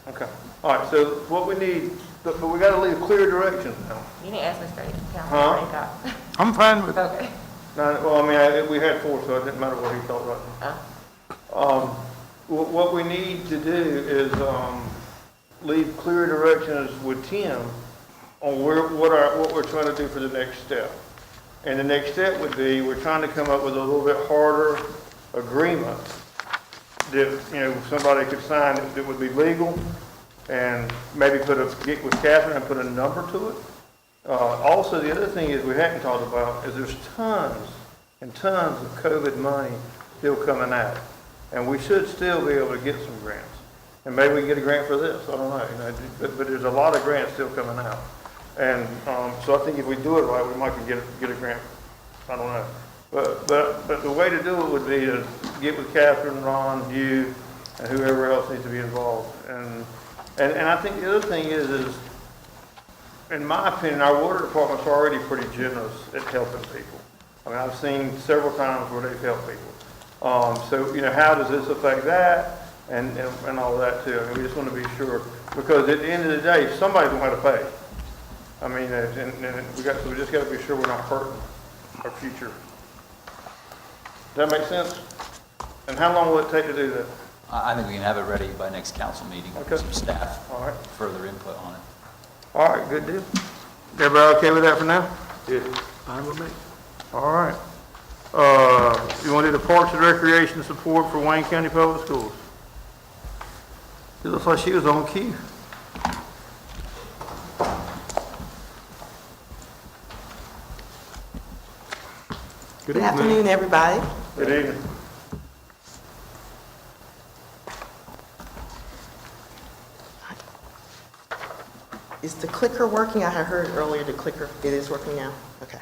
Okay. All right, so what we need, but we got to leave clear directions now. You didn't ask Mr. Huh? Councilmember. I'm fine with it. Okay. No, well, I mean, we had 4, so it didn't matter what he thought right now. What we need to do is leave clear directions with Tim on what we're trying to do for the next step. And the next step would be, we're trying to come up with a little bit harder agreement that, somebody could sign that would be legal, and maybe get with Catherine and put a number to it. Also, the other thing is we hadn't talked about is there's tons and tons of COVID money still coming out. And we should still be able to get some grants. And maybe we can get a grant for this, I don't know, but there's a lot of grants still coming out. And so I think if we do it right, we might get a grant, I don't know. But the way to do it would be to get with Catherine, Ron, you, and whoever else needs to be involved. And I think the other thing is, in my opinion, our water department's already pretty generous at helping people. I mean, I've seen several times where they've helped people. So, how does this affect that and all that too? I mean, we just want to be sure, because at the end of the day, somebody's going to have to pay. I mean, we just got to be sure we're not hurting our future. Does that make sense? And how long will it take to do that? I think we can have it ready by next council meeting, Okay. with some staff, All right. further input on it. All right, good deal. Everybody okay with that for now? Yeah. Fine with me. All right. You want to do the Parks and Recreation support for Wayne County Public Schools? It looks like she was on cue. Good Good afternoon, everybody. Good evening. Is the clicker working? I had heard earlier the clicker, it is working now? Okay.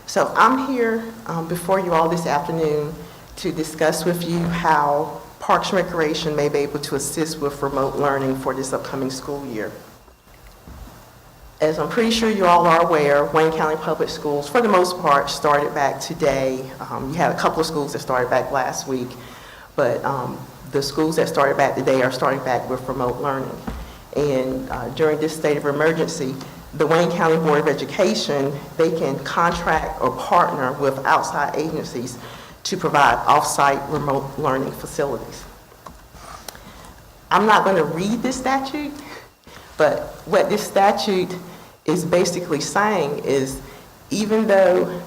So I'm here before you all this afternoon to discuss with you how Parks and Recreation may be able to assist with remote learning for this upcoming school year. As I'm pretty sure you all are aware, Wayne County Public Schools, for the most part, started back today. You had a couple of schools that started back last week, but the schools that started back today are starting back with remote learning. And during this state of emergency, the Wayne County Board of Education, they can contract or partner with outside agencies to provide off-site remote learning facilities. I'm not going to read this statute, but what this statute is basically saying is, even though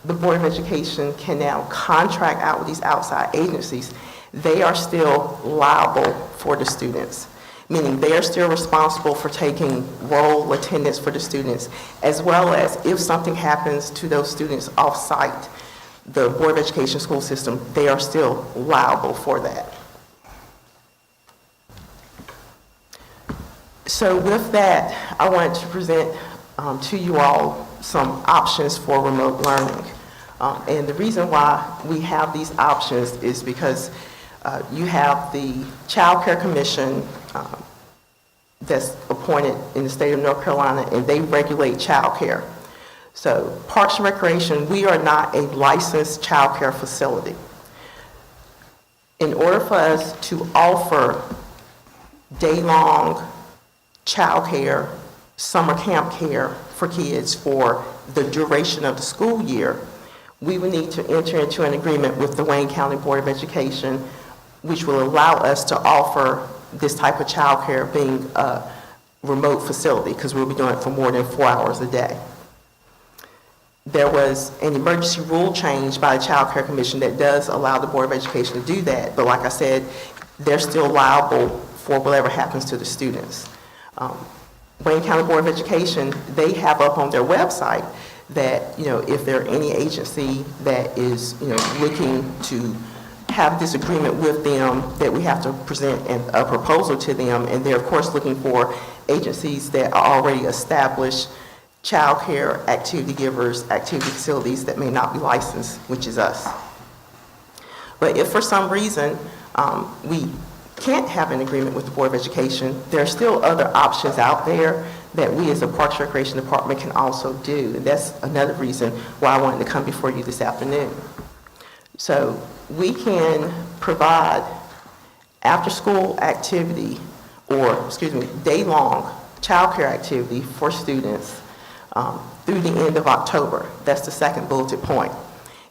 the Board of Education can now contract out with these outside agencies, they are still liable for the students, meaning they are still responsible for taking roll attendance for the students, as well as if something happens to those students off-site, the Board of Education school system, they are still liable for that. So with that, I wanted to present to you all some options for remote learning. And the reason why we have these options is because you have the Child Care Commission that's appointed in the state of North Carolina, and they regulate child care. So Parks and Recreation, we are not a licensed child care facility. In order for us to offer day-long child care, summer camp care for kids for the duration of the school year, we would need to enter into an agreement with the Wayne County Board of Education, which will allow us to offer this type of childcare being a remote facility, because we'll be doing it for more than 4 hours a day. There was an emergency rule change by the Child Care Commission that does allow the Board of Education to do that, but like I said, they're still liable for whatever happens to the students. Wayne County Board of Education, they have up on their website that, if there are any agency that is, looking to have this agreement with them, that we have to present a proposal to them, and they're of course looking for agencies that are already established child care activity givers, activity facilities that may not be licensed, which is us. But if for some reason we can't have an agreement with the Board of Education, there are still other options out there that we as a Parks and Recreation Department can also do. And that's another reason why I wanted to come before you this afternoon. So we can provide after-school activity, or day-long childcare activity for students through the end of October. That's the second bulleted point.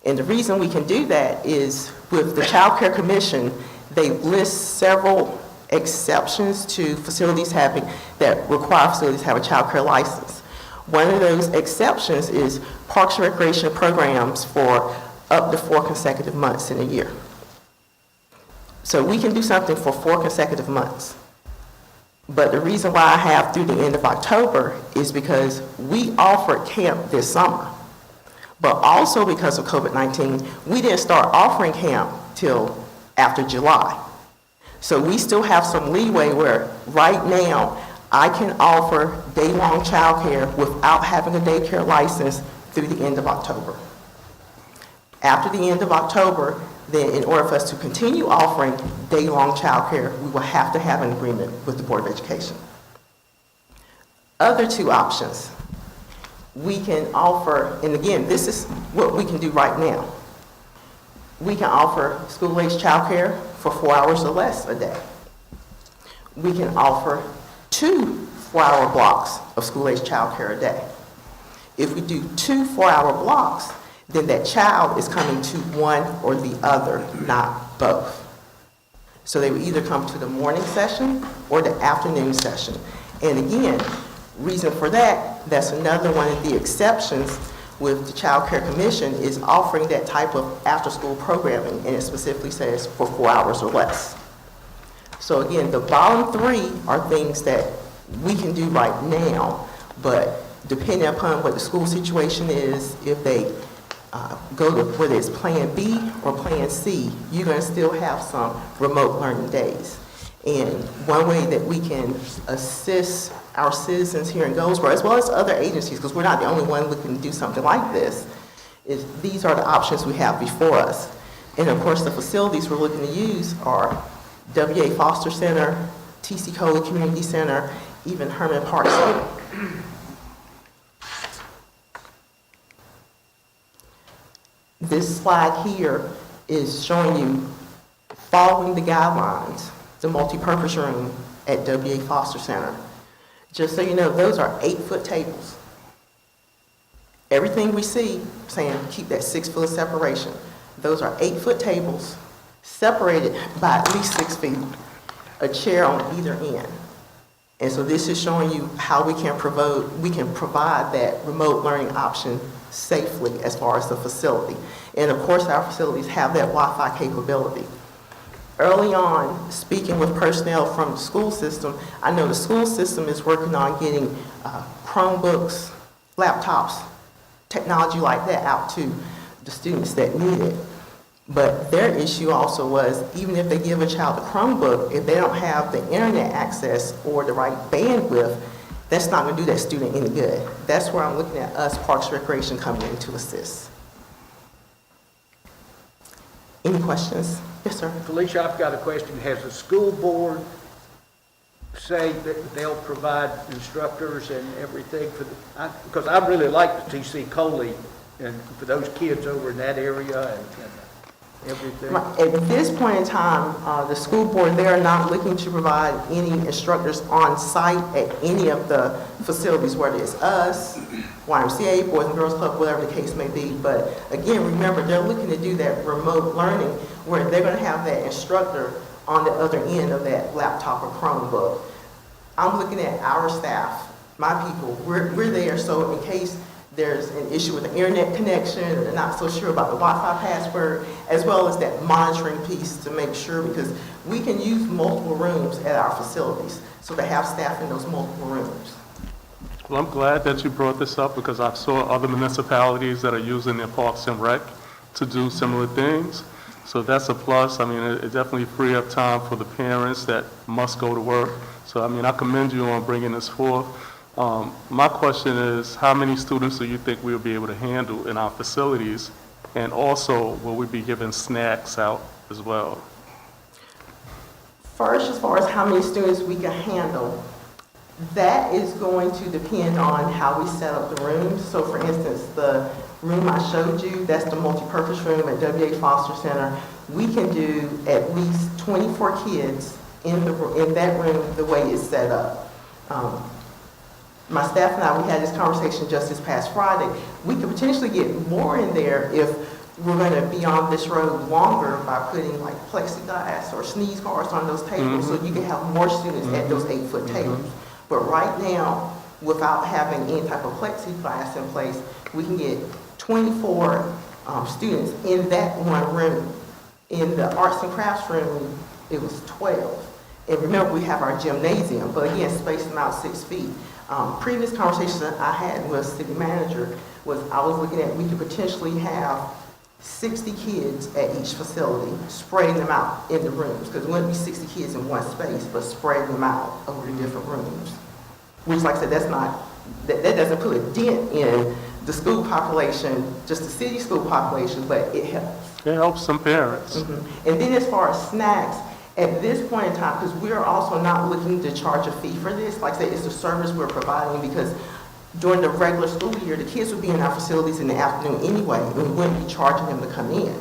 And the reason we can do that is with the Child Care Commission, they list several exceptions to facilities that require facilities to have a child care license. One of those exceptions is Parks and Recreation programs for up to 4 consecutive months in a year. So we can do something for 4 consecutive months. But the reason why I have through the end of October is because we offered camp this summer. But also because of COVID-19, we didn't start offering camp till after July. So we still have some leeway where right now I can offer day-long childcare without having a daycare license through the end of October. After the end of October, then in order for us to continue offering day-long childcare, we will have to have an agreement with the Board of Education. Other two options, we can offer, and again, this is what we can do right now. We can offer school-age childcare for 4 hours or less a day. We can offer 2 4-hour blocks of school-age childcare a day. If we do 2 4-hour blocks, then that child is coming to one or the other, not both. So they would either come to the morning session or the afternoon session. And again, reason for that, that's another one of the exceptions with the Child Care Commission, is offering that type of after-school programming, and it specifically says for 4 hours or less. So again, the bottom 3 are things that we can do right now, but depending upon what the school situation is, if they go to whether it's Plan B or Plan C, you're going to still have some remote learning days. And one way that we can assist our citizens here in Goldsboro, as well as other agencies, because we're not the only one looking to do something like this, is these are the options we have before us. And of course, the facilities we're looking to use are W.A. Foster Center, T.C. Coley Community Center, even Herman Park Center. This slide here is showing you, following the guidelines, the multipurpose room at W.A. Foster Center. Just so you know, those are 8-foot tables. Everything we see saying keep that 6-foot separation. Those are 8-foot tables separated by at least 6 feet, a chair on either end. And so this is showing you how we can provide that remote learning option safely as far as the facility. And of course, our facilities have that Wi-Fi capability. Early on, speaking with personnel from the school system, I know the school system is working on getting Chromebooks, laptops, technology like that out to the students that need it. But their issue also was, even if they give a child a Chromebook, if they don't have the internet access or the right bandwidth, that's not going to do that student any good. That's where I'm looking at us, Parks and Recreation, coming in to assist. Any questions? Yes, sir. Felicia, I've got a question. Has the school board say that they'll provide instructors and everything for the, because I really like the T.C. Coley and for those kids over in that area, and everything? At this point in time, the school board, they are not looking to provide any instructors on site at any of the facilities, whether it's us, YMCA, Boys and Girls Club, whatever the case may be. But again, remember, they're looking to do that remote learning where they're going to have that instructor on the other end of that laptop or Chromebook. I'm looking at our staff, my people, we're there, so in case there's an issue with the internet connection, or they're not so sure about the Wi-Fi password, as well as that monitoring piece to make sure, because we can use multiple rooms at our facilities, so to have staff in those multiple rooms. Well, I'm glad that you brought this up because I saw other municipalities that are using their Parks and Rec to do similar things. So that's a plus. I mean, it definitely free up time for the parents that must go to work. So, I mean, I commend you on bringing this forth. My question is, how many students do you think we'll be able to handle in our facilities? And also, will we be giving snacks out as well? First, as far as how many students we can handle, that is going to depend on how we set up the rooms. So for instance, the room I showed you, that's the multi-purpose room at WA Foster Center. We can do at least 24 kids in that room the way it's set up. My staff and I, we had this conversation just this past Friday. We could potentially get more in there if we're going to be on this road longer by putting like plexiglass or sneeze guards on those tables so you can have more students at those 8-foot tables. But right now, without having any type of plexiglass in place, we can get 24 students in that one room. In the arts and crafts room, it was 12. And remember, we have our gymnasium, but again, spaced them out 6 feet. Previous conversations that I had with city manager was I was looking at we could potentially have 60 kids at each facility, spreading them out in the rooms, because it wouldn't be 60 kids in one space, but spreading them out over the different rooms. Which, like I said, that doesn't put a dent in the school population, just the city school population, but it helps. It helps some parents. And then as far as snacks, at this point in time, because we are also not looking to charge a fee for this, like I said, it's a service we're providing because during the regular school year, the kids would be in our facilities in the afternoon anyway, and we wouldn't be charging them to come in.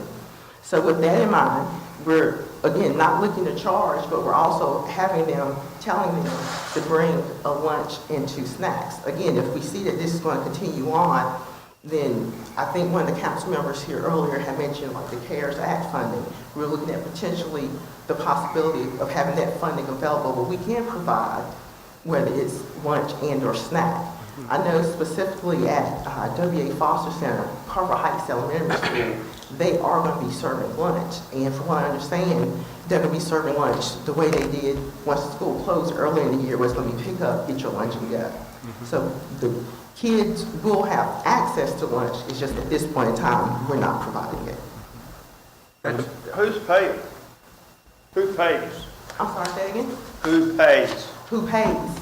So with that in mind, we're, again, not looking to charge, but we're also telling them to bring a lunch and 2 snacks. Again, if we see that this is going to continue on, then I think one of the council members here earlier had mentioned like the CARES Act funding. We're looking at potentially the possibility of having that funding available, but we can provide whether it's lunch and or snack. I know specifically at WA Foster Center, Carver Heights Elementary School, they are going to be serving lunch. And from what I understand, they're going to be serving lunch the way they did once the school closed earlier in the year, was going to be pick up, get your lunch and go. So the kids will have access to lunch. It's just at this point in time, we're not providing it. Who's paying? Who pays? I'm sorry, say again? Who pays? Who pays?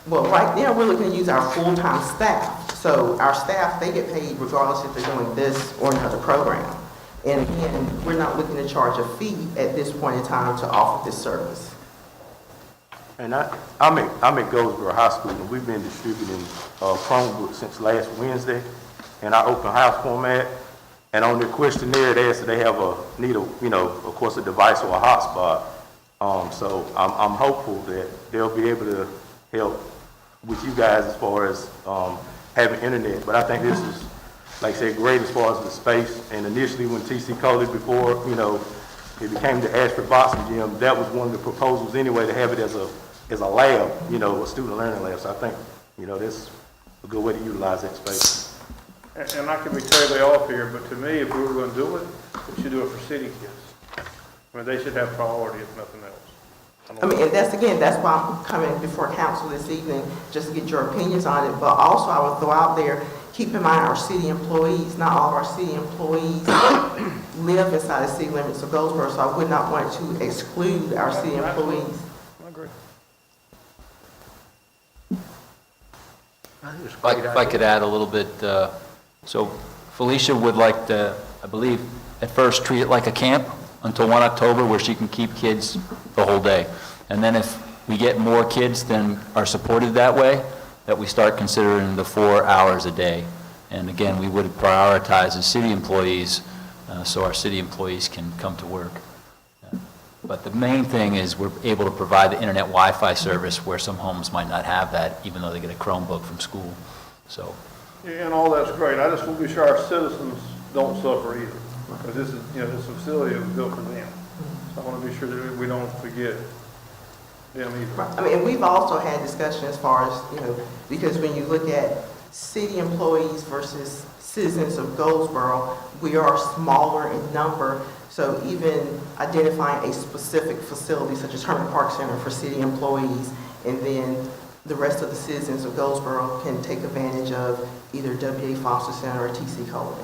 Well, right now, we're looking to use our full-time staff. So our staff, they get paid regardless if they're doing this or another program. And again, we're not looking to charge a fee at this point in time to offer this service. And I'm at Goldsboro High School, and we've been distributing Chromebooks since last Wednesday in our open house format. And on the questionnaire, it asks if they have of course, a device or a hotspot. So I'm hopeful that they'll be able to help with you guys as far as having internet. But I think this is, like I said, great as far as the space. And initially, when TC called it before, it became the Ashford Boxing Gym, that was one of the proposals anyway, to have it as a lab, a student learning lab. So I think, that's a good way to utilize that space. And I can be terribly off here, but to me, if we were going to do it, we should do it for city kids. I mean, they should have priority if nothing else. I mean, and that's why I'm coming before council this evening, just to get your opinions on it. But also, I would throw out there, keep in mind our city employees. Not all of our city employees live inside the city limits of Goldsboro, so I would not want to exclude our city employees. I agree. If I could add a little bit, so Felicia would like to, I believe, at first treat it like a camp until 1 October where she can keep kids the whole day. And then if we get more kids than are supported that way, that we start considering the 4 hours a day. And again, we would prioritize as city employees so our city employees can come to work. But the main thing is we're able to provide the internet Wi-Fi service where some homes might not have that, even though they get a Chromebook from school. So, Yeah, and all that's great. I just want to be sure our citizens don't suffer either. Because this is, this facility was built for them. So I want to be sure that we don't forget them either. I mean, and we've also had discussion as far as, because when you look at city employees versus citizens of Goldsboro, we are smaller in number. So even identifying a specific facility such as Herman Park Center for city employees, and then the rest of the citizens of Goldsboro can take advantage of either W.A. Foster Center or T.C. Coley.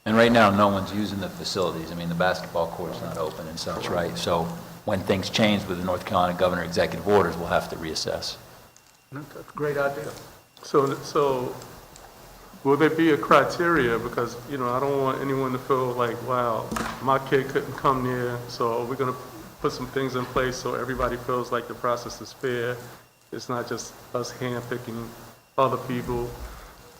and right now, no one's using the facilities. I mean, the basketball court's not open and such, right? So when things change with the North Carolina governor executive orders, we'll have to reassess. That's a great idea. So will there be a criteria? Because, I don't want anyone to feel like, wow, my kid couldn't come there, so we're going to put some things in place so everybody feels like the process is fair. It's not just us handpicking other people.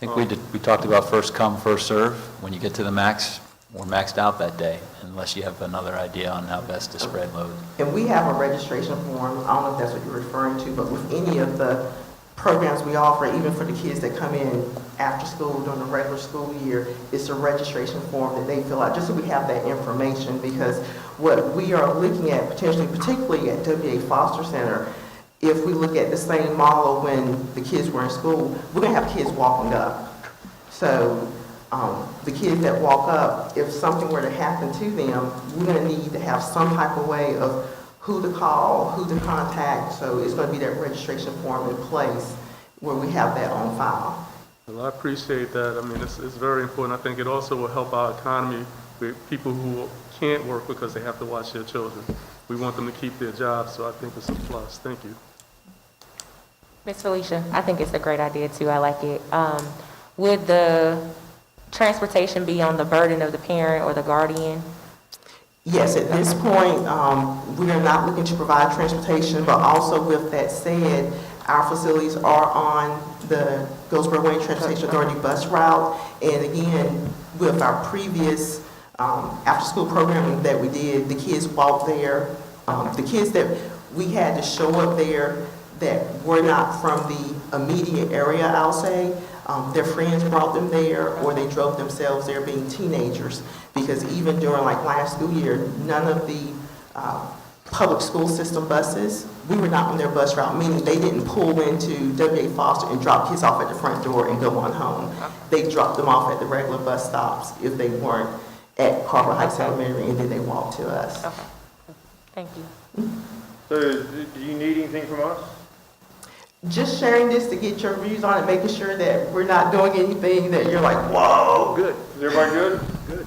I think we talked about first come, first serve. When you get to the max, we're maxed out that day, unless you have another idea on how best to spread load. And we have a registration form, I don't know if that's what you're referring to, but with any of the programs we offer, even for the kids that come in after school during the regular school year, it's a registration form that they fill out, just so we have that information, because what we are looking at potentially, particularly at W.A. Foster Center, if we look at the same model when the kids were in school, we're going to have kids walking up. So the kids that walk up, if something were to happen to them, we're going to need to have some type of way of who to call, who to contact. So it's going to be that registration form in place where we have that on file. Well, I appreciate that. I mean, it's very important. I think it also will help our economy with people who can't work because they have to watch their children. We want them to keep their jobs, so I think it's a plus. Thank you. Ms. Felicia, I think it's a great idea too. I like it. Would the transportation be on the burden of the parent or the guardian? Yes, at this point, we are not looking to provide transportation, but also with that said, our facilities are on the Goldsboro Wayne Transportation Authority bus route. And again, with our previous after-school programming that we did, the kids walked there. The kids that we had to show up there that were not from the immediate area, I'll say, their friends brought them there, or they drove themselves there being teenagers. Because even during like last school year, none of the public school system buses, we were not on their bus route, meaning they didn't pull into W.A. Foster and drop kids off at the front door and go on home. They dropped them off at the regular bus stops if they weren't at Carver Heights Elementary, and then they walked to us. Okay. Thank you. So do you need anything from us? Just sharing this to get your views on it, making sure that we're not doing anything that you're like, whoa. Good. Is everybody good? Good.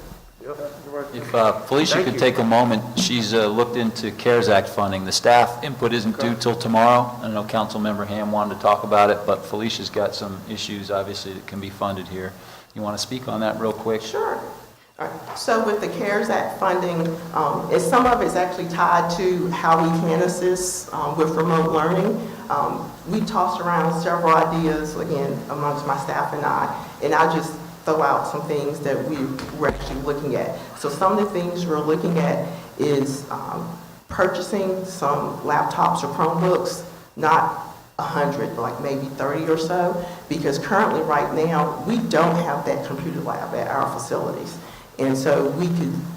If Felicia could take a moment, she's looked into CARES Act funding. The staff input isn't due till tomorrow. I know Councilmember Ham wanted to talk about it, but Felicia's got some issues, obviously, that can be funded here. You want to speak on that real quick? Sure. All right. So with the CARES Act funding, some of it's actually tied to how we can assist with remote learning. We tossed around several ideas, again, amongst my staff and I just throw out some things that we're actually looking at. So some of the things we're looking at is purchasing some laptops or Chromebooks, not 100, but like maybe 30 or so, because currently right now, we don't have that computer lab at our facilities. And so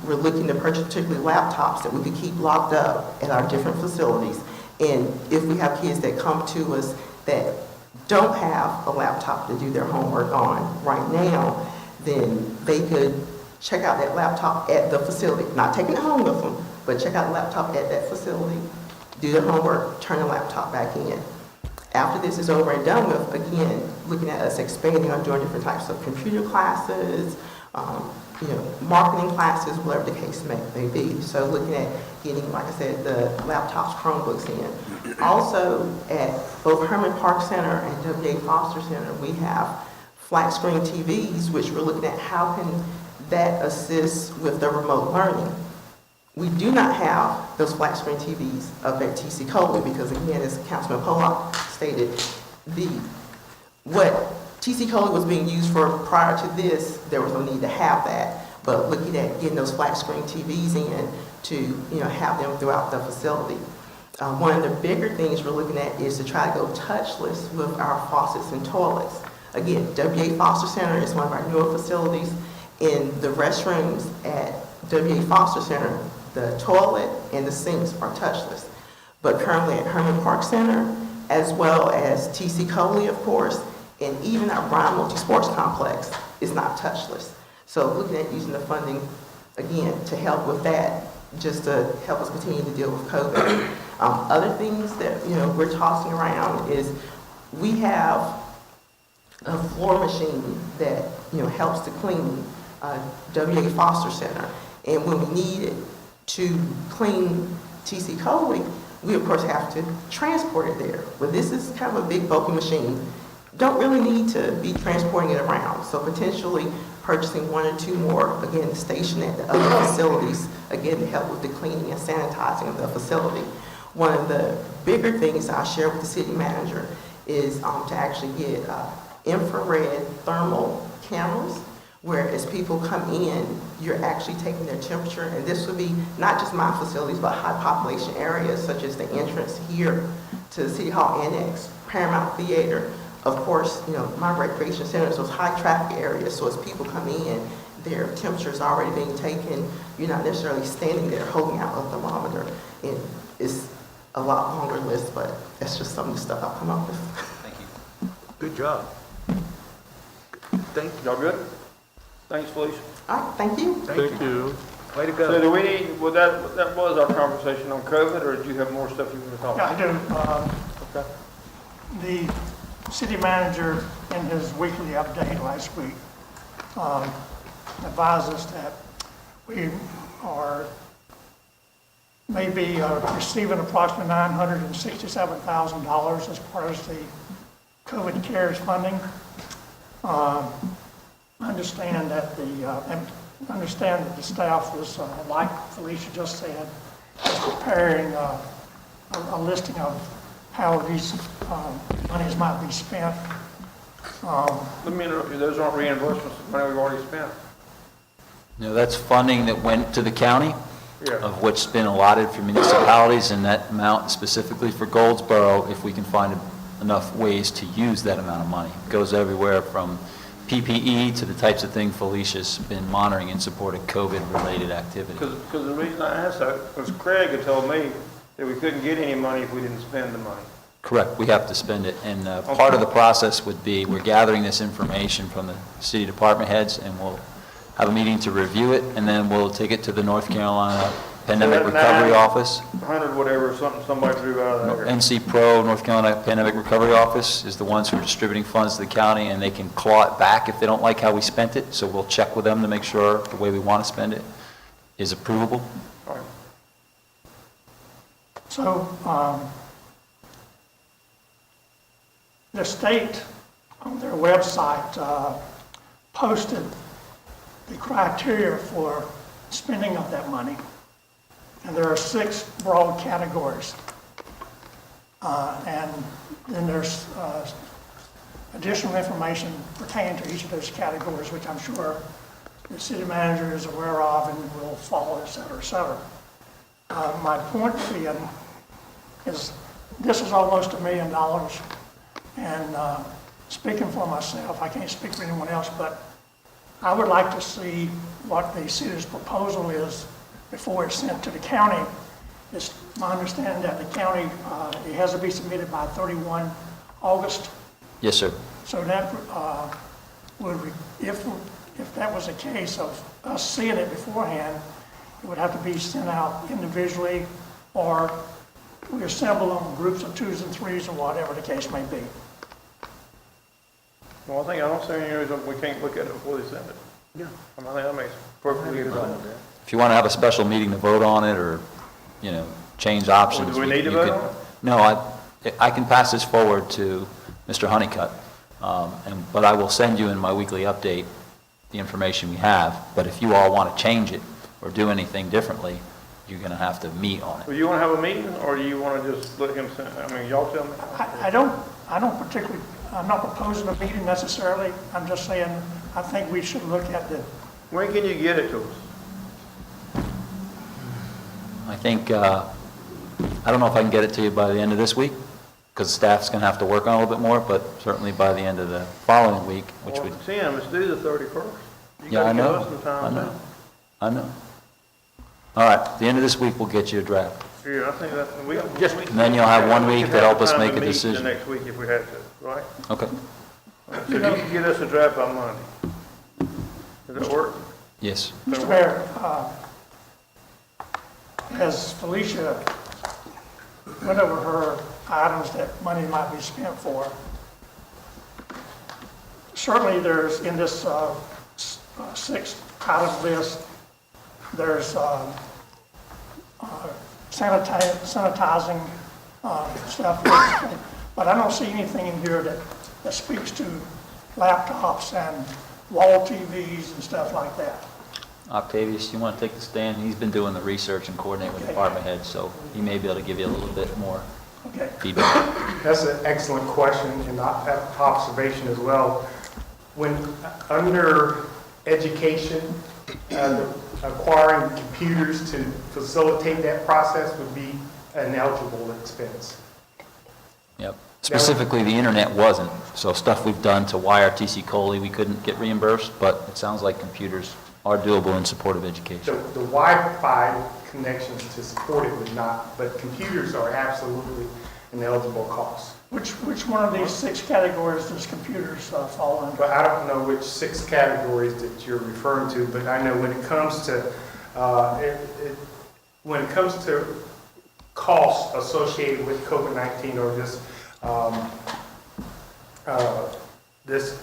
we're looking to purchase particularly laptops that we could keep locked up at our different facilities. And if we have kids that come to us that don't have a laptop to do their homework on right now, then they could check out that laptop at the facility, not take it home with them, but check out the laptop at that facility, do their homework, turn the laptop back in. After this is over and done with, again, looking at us expanding on doing different types of computer classes, marketing classes, whatever the case may be. So looking at getting, like I said, the laptops, Chromebooks in. Also, at both Herman Park Center and W.A. Foster Center, we have flat screen TVs, which we're looking at how can that assist with the remote learning. We do not have those flat screen TVs up at T.C. Coley because, again, as Councilman Pollock stated, what T.C. Coley was being used for prior to this, there was no need to have that. but looking at getting those flat screen TVs in to, have them throughout the facility. One of the bigger things we're looking at is to try to go touchless with our faucets and toilets. Again, WA Foster Center is one of our newer facilities. In the restrooms at WA Foster Center, the toilet and the sinks are touchless. But currently at Herman Park Center, as well as TC Coley, of course, and even our Brown Multi-Sports Complex is not touchless. So looking at using the funding, again, to help with that, just to help us continue to deal with COVID. Other things that, we're tossing around is we have a floor machine that, helps to clean WA Foster Center. And when we need it to clean TC Coley, we of course have to transport it there. But this is kind of a big bulky machine. Don't really need to be transporting it around. So potentially purchasing one or two more, again, station at the other facilities, again, to help with the cleaning and sanitizing of the facility. One of the bigger things I'll share with the city manager is to actually get infrared thermal cameras, where as people come in, you're actually taking their temperature, and this would be not just my facilities, but high population areas such as the entrance here to the City Hall Annex, Paramount Theater. Of course, my recreation centers, those high traffic areas, so as people come in, their temperature is already being taken. You're not necessarily standing there holding out a thermometer. And it's a lot longer list, but that's just some of the stuff I've come up with. Thank you. Good job. Thank you. Y'all good? Thanks, Felicia. All right, thank you. Thank you. Way to So go. do we need, well, that was our conversation on COVID, or do you have more stuff you want to talk Yeah, about? I do. Okay. The city manager, in his weekly update last week, advised us that we are maybe receiving approximately $967,000 as part of the COVID CARES funding. I understand that the staff was, like Felicia just said, is preparing a listing of how these monies might be spent. Let me interrupt you, those aren't reimbursements of money we've already spent. No, that's funding that went to the county, Yeah. of which's been allotted for municipalities, and that amount specifically for Goldsboro, if we can find enough ways to use that amount of money. It goes everywhere from PPE to the types of things Felicia's been monitoring in support of COVID-related activity. Because the reason I asked that was Craig had told me that we couldn't get any money if we didn't spend the money. Correct, we have to spend it, and part of the process would be, we're gathering this information from the city department heads, and we'll have a meeting to review it, and then we'll take it to the North Carolina Pandemic So that Recovery Office. 100 whatever, something somebody drew out of there. NC Pro, North Carolina Pandemic Recovery Office, is the ones who are distributing funds to the county, and they can claw it back if they don't like how we spent it, so we'll check with them to make sure the way we want to spend it is approvable. All right. So, the state on their website posted the criteria for spending of that money. And there are 6 broad categories. And then there's additional information pertaining to each of those categories, which I'm sure the city manager is aware of and will follow, et cetera, et cetera. My point being is this is almost $1 million. And speaking for myself, I can't speak for anyone else, but I would like to see what the city's proposal is before it's sent to the county. It's my understanding that the county, it has to be submitted by 31 August. Yes, sir. So that if that was a case of us seeing it beforehand, it would have to be sent out individually, or we assemble them in groups of 2s and 3s, or whatever the case may be. Well, I don't see any reason we can't look at it before they send it. Yeah. I think that makes perfectly good sense. If you want to have a special meeting to vote on it, or, change options. Do we need to you vote could- on it? No, I can pass this forward to Mr. Honeycutt, but I will send you in my weekly update the information we have. But if you all want to change it or do anything differently, you're going to have to meet on it. Well, you want to have a meeting, or do you want to just let him send, y'all tell me? I don't particularly, I'm not proposing a meeting necessarily. I'm just saying, I think we should look at the When can you get it to us? I think, I don't know if I can get it to you by the end of this week, because staff's going to have to work on it a little bit more, but certainly by the end of the following week, which would, Well, Tim, let's do the 31st. You yeah, I gotta give know, us some time I now. know, I know. All right, the end of this week, we'll get you a draft. Yeah, I think that, And then you'll have 1 week to help us make a The decision. next week if we had to, right? Okay, So if you can get us a draft by Monday. Does that work? yes. Mr. Mayor, as Felicia went over her items that money might be spent for, certainly there's, in this 6-item list, there's sanitizing stuff, but I don't see anything in here that speaks to laptops and wall TVs and stuff like that. Octavius, you want to take the stand? He's been doing the research and coordinate with department heads, so he may be able to give you a little bit more Okay. feedback. That's an excellent question and observation as well. When, under education, acquiring computers to facilitate that process would be an eligible expense. Yep. Specifically, the internet wasn't, so stuff we've done to wire TC Coley, we couldn't get reimbursed, but it sounds like computers are doable in support of education. The Wi-Fi connections to support it would not, but computers are absolutely an eligible cost. Which one of these 6 categories does computers fall under? But I don't know which 6 categories that you're referring to, but I know when it comes to costs associated with COVID-19 or this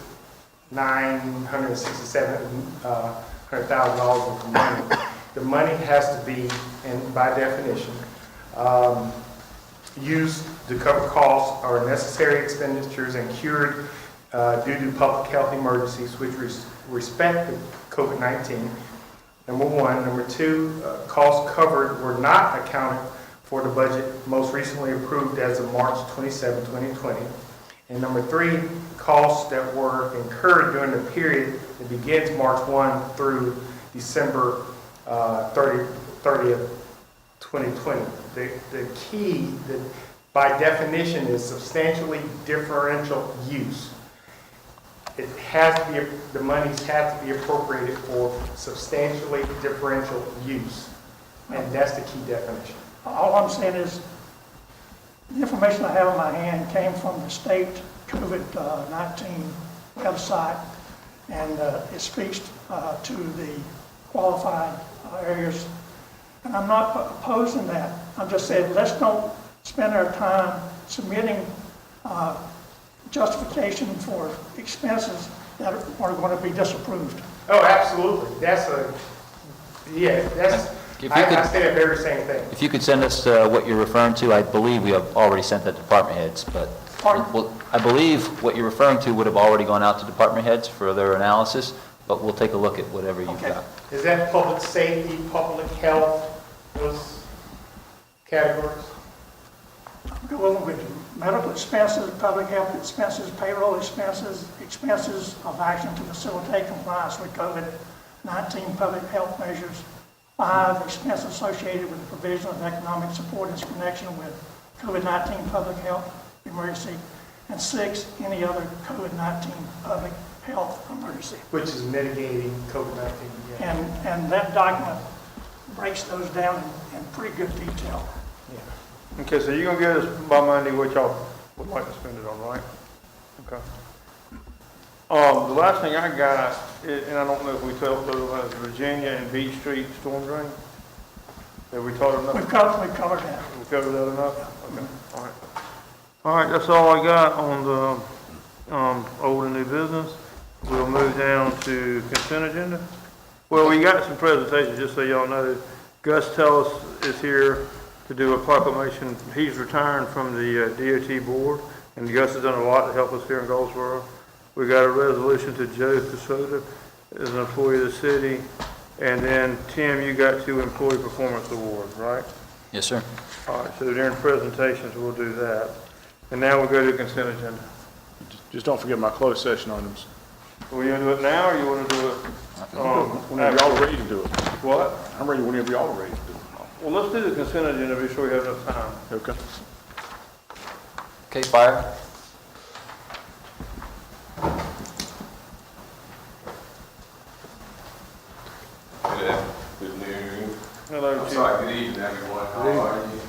$967,000 of money, the money has to be, and by definition, used to cover costs or necessary expenditures incurred due to public health emergencies which respect the COVID-19. Number 1. Number 2, costs covered were not accounted for the budget most recently approved as of March 27, 2020. And number 3, costs that were incurred during the period that begins March 1 through December 30th, 2020. The key, by definition, is substantially differential use. It has to be, the monies have to be appropriated for substantially differential use. And that's the key definition. All I'm saying is, the information I have in my hand came from the state COVID-19 website, and it speaks to the qualified areas. And I'm not opposing that. I'm just saying, let's don't spend our time submitting justification for expenses that are going to be disapproved. Oh, absolutely. I say that very same thing. If you could send us what you're referring to, I believe we have already sent that to department heads, but I believe what you're referring to would have already gone out to department heads for their analysis, but we'll take a look at whatever you've got. Is that public safety, public health, those categories? Go with medical expenses, public health expenses, payroll expenses, expenses of action to facilitate compliance with COVID-19 public health measures. 5, expenses associated with the provision of economic support in connection with COVID-19 public health emergency. And 6, any other COVID-19 public health emergency. Which is mitigating COVID-19. Yeah. And that document breaks those down in pretty good detail. Okay, so you're gonna get us by Monday what y'all would like to spend it on, right? Okay. The last thing I got, and I don't know if we talked about, is Virginia and Beach Street storm drain. Have we talked enough? We've covered that. We covered that enough? Okay, all right. All right, that's all I got on the old and new business. We'll move down to consent agenda. Well, we got some presentations, just so y'all know. Gus Tellis is here to do a proclamation. He's retiring from the DOT board, and Gus has done a lot to help us here in Goldsboro. We got a resolution to Joe Casota as an employee of the city, and then Tim, you got 2 employee performance awards, right? Yes, sir. All right, so during presentations, we'll do that. And now we'll go to consent agenda. Just don't forget my closed session items. Well, you want to do it now, or you want to do it, Whenever y'all are ready to do it. What? I'm ready whenever y'all are ready to do it. Well, let's do the consent agenda, be sure we have enough time. Okay. Okay, fire. Good afternoon. Hello, I'm Chief. sorry, good evening, everyone. How are you?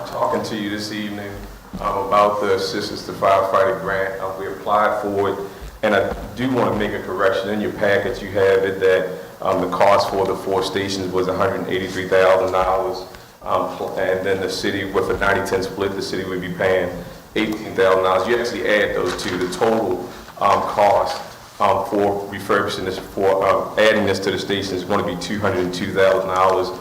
Talking to you this evening about the Assistance to Firefighter Grant. We applied for it, and I do want to make a correction. In your package, you have it that the cost for the 4 stations was $183,000. And then the city, with a 90-10 split, the city would be paying $18,000. You actually add those two. The total cost for refurbishing this, for adding this to the station is going to be $202,000,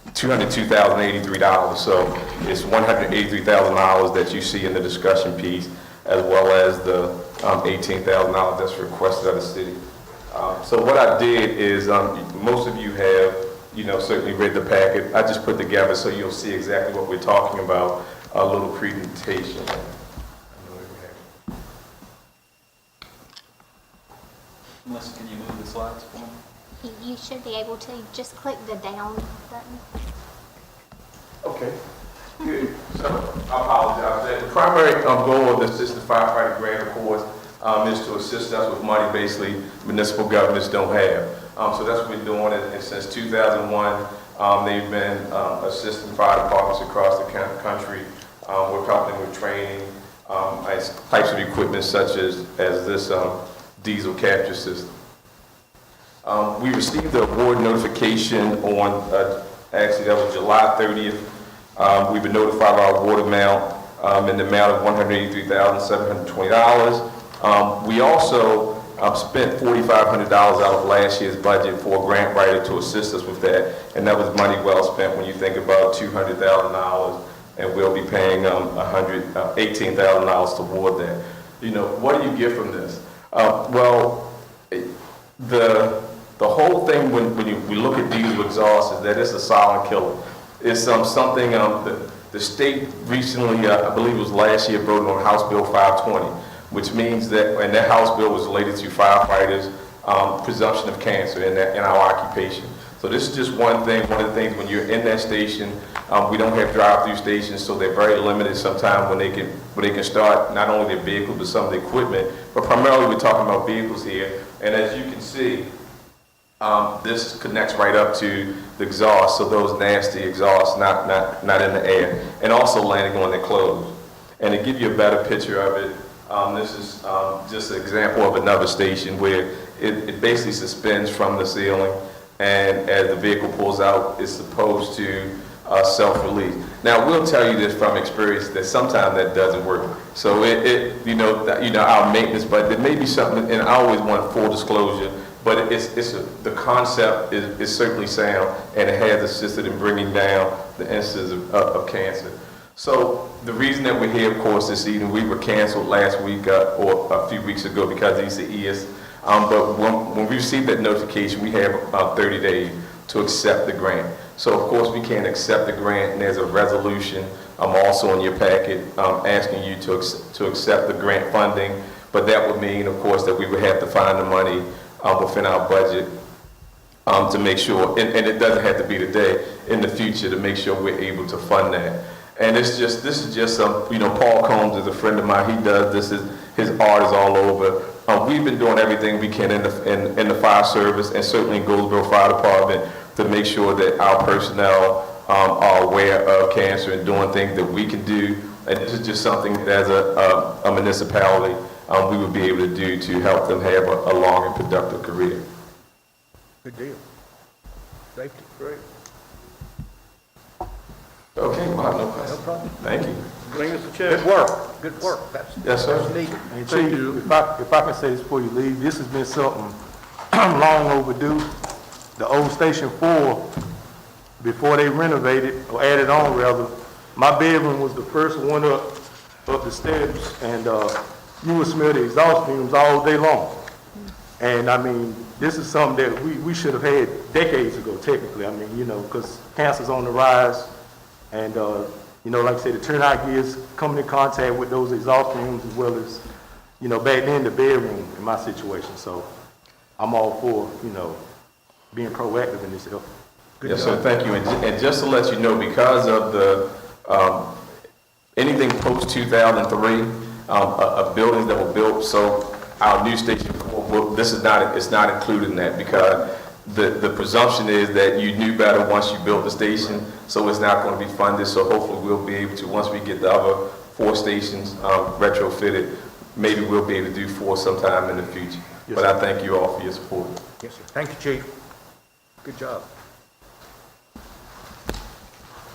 $202,083. So it's $183,000 that you see in the discussion piece, as well as the $18,000 that's requested of the city. So what I did is, most of you have, certainly read the packet. I just put together so you'll see exactly what we're talking about, a little presentation. Melissa, can you move the slides for me? You should be able to, just click the down button. Okay, good. So I apologize. The primary goal of the Assistant Firefighter Grant, of course, is to assist us with money basically municipal governments don't have. So that's what we're doing, and since 2001, they've been assisting fire departments across the country. We're helping with training, types of equipment such as this diesel capture system. We received the award notification on, actually that was July 30th. We've been notified of our award amount in the amount of $183,720. We also spent $4,500 out of last year's budget for a grant writer to assist us with that, and that was money well spent when you think about $200,000, and we'll be paying $18,000 toward that. What do you get from this? Well, the whole thing when we look at diesel exhaust is that it's a silent killer. It's something the state recently, I believe it was last year, voted on House Bill 520, which means that, and that House bill was related to firefighters' presumption of cancer in our occupation. So this is just one of the things when you're in that station. We don't have drive-through stations, so they're very limited sometimes when they can start not only their vehicles but some of the equipment. But primarily we're talking about vehicles here, and as you can see, this connects right up to the exhaust, so those nasty exhausts not in the air, and also landing on their clothes. And to give you a better picture of it, this is just an example of another station where it basically suspends from the ceiling, and as the vehicle pulls out, it's supposed to self-release. Now, we'll tell you this from experience that sometimes that doesn't work. So our maintenance, but there may be something, and I always want full disclosure, but the concept is certainly sound, and it has assisted in bringing down the incidence of cancer. So the reason that we're here, of course, this evening, we were canceled last week or a few weeks ago because of ECES. But when we received that notification, we have about 30 days to accept the grant. So of course we can't accept the grant, and there's a resolution also in your packet asking you to accept the grant funding. But that would mean, of course, that we would have to find the money within our budget to make sure, and it doesn't have to be today, in the future, to make sure we're able to fund that. And this is just some, Paul Combs is a friend of mine. He does this. His art is all over. We've been doing everything we can in the fire service, and certainly in Goldsboro Fire Department, to make sure that our personnel are aware of cancer and doing things that we can do. And this is just something that as a municipality we would be able to do to help them have a long and productive career. Good deal. Safety. Great. Okay, well, I have no questions. No problem. Thank you. Bring us a check. Good work. Good work. Yes, sir. That's needed. And Chief, if I can say this before you leave, this has been something long overdue. The old Station 4, before they renovated, or added on rather, my bedroom was the first one up the steps, and you would smell the exhaust fumes all day long. And I mean, this is something that we should have had decades ago, technically. I mean, because cancer's on the rise, and like I said, the turnout gears coming in contact with those exhaust fumes, as well as, back then the bedroom in my situation. So I'm all for, being proactive in this effort. Yes, sir, thank you. And just to let you know, because of the, anything post 2003, of buildings that were built, so our new station, well, it's not included in that, because the presumption is that you knew better once you built the station, so it's not going to be funded, so hopefully we'll be able to, once we get the other 4 stations retrofitted, maybe we'll be able to do 4 sometime in the future. Yes, but sir. I thank you all for your support. Yes, sir. Thank you, Chief. Good job.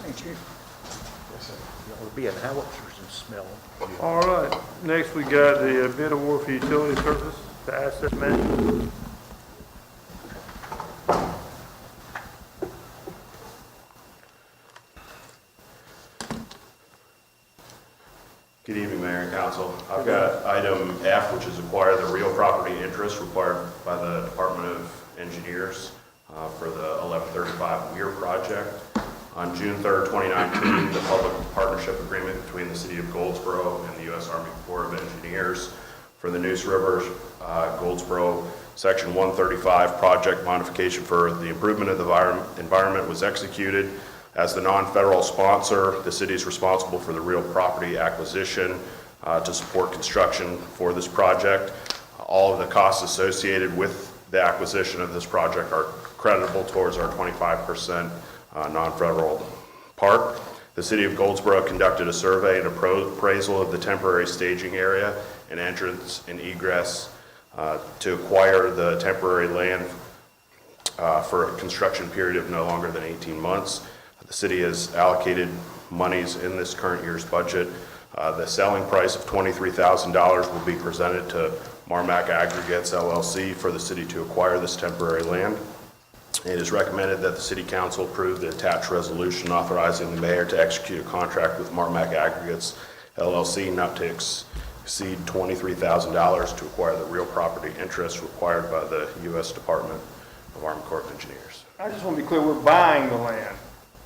Thank you. You ought to be in howitzers and smell them. All right, next we got the bid award for utility service to asset management. Good evening, Mayor and Council. I've got item F, which is acquire the real property interest required by the Department of Engineers for the 1135 Weir project. On June 3rd, 2019, the public partnership agreement between the City of Goldsboro and the U.S. Army Corps of Engineers for the Neuse River Goldsboro Section 135 project modification for the improvement of the environment was executed. As the non-federal sponsor, the city is responsible for the real property acquisition to support construction for this project. All of the costs associated with the acquisition of this project are creditable towards our 25% non-federal part. The city of Goldsboro conducted a survey and appraisal of the temporary staging area and entrance and egress to acquire the temporary land for a construction period of no longer than 18 months. The city has allocated monies in this current year's budget. The selling price of $23,000 will be presented to Marmac Aggregates LLC for the city to acquire this temporary land. It is recommended that the City Council approve the attached resolution authorizing the mayor to execute a contract with Marmac Aggregates LLC not to exceed $23,000 to acquire the real property interest required by the U.S. Department of Army Corps of Engineers. I just want to be clear, we're buying the land.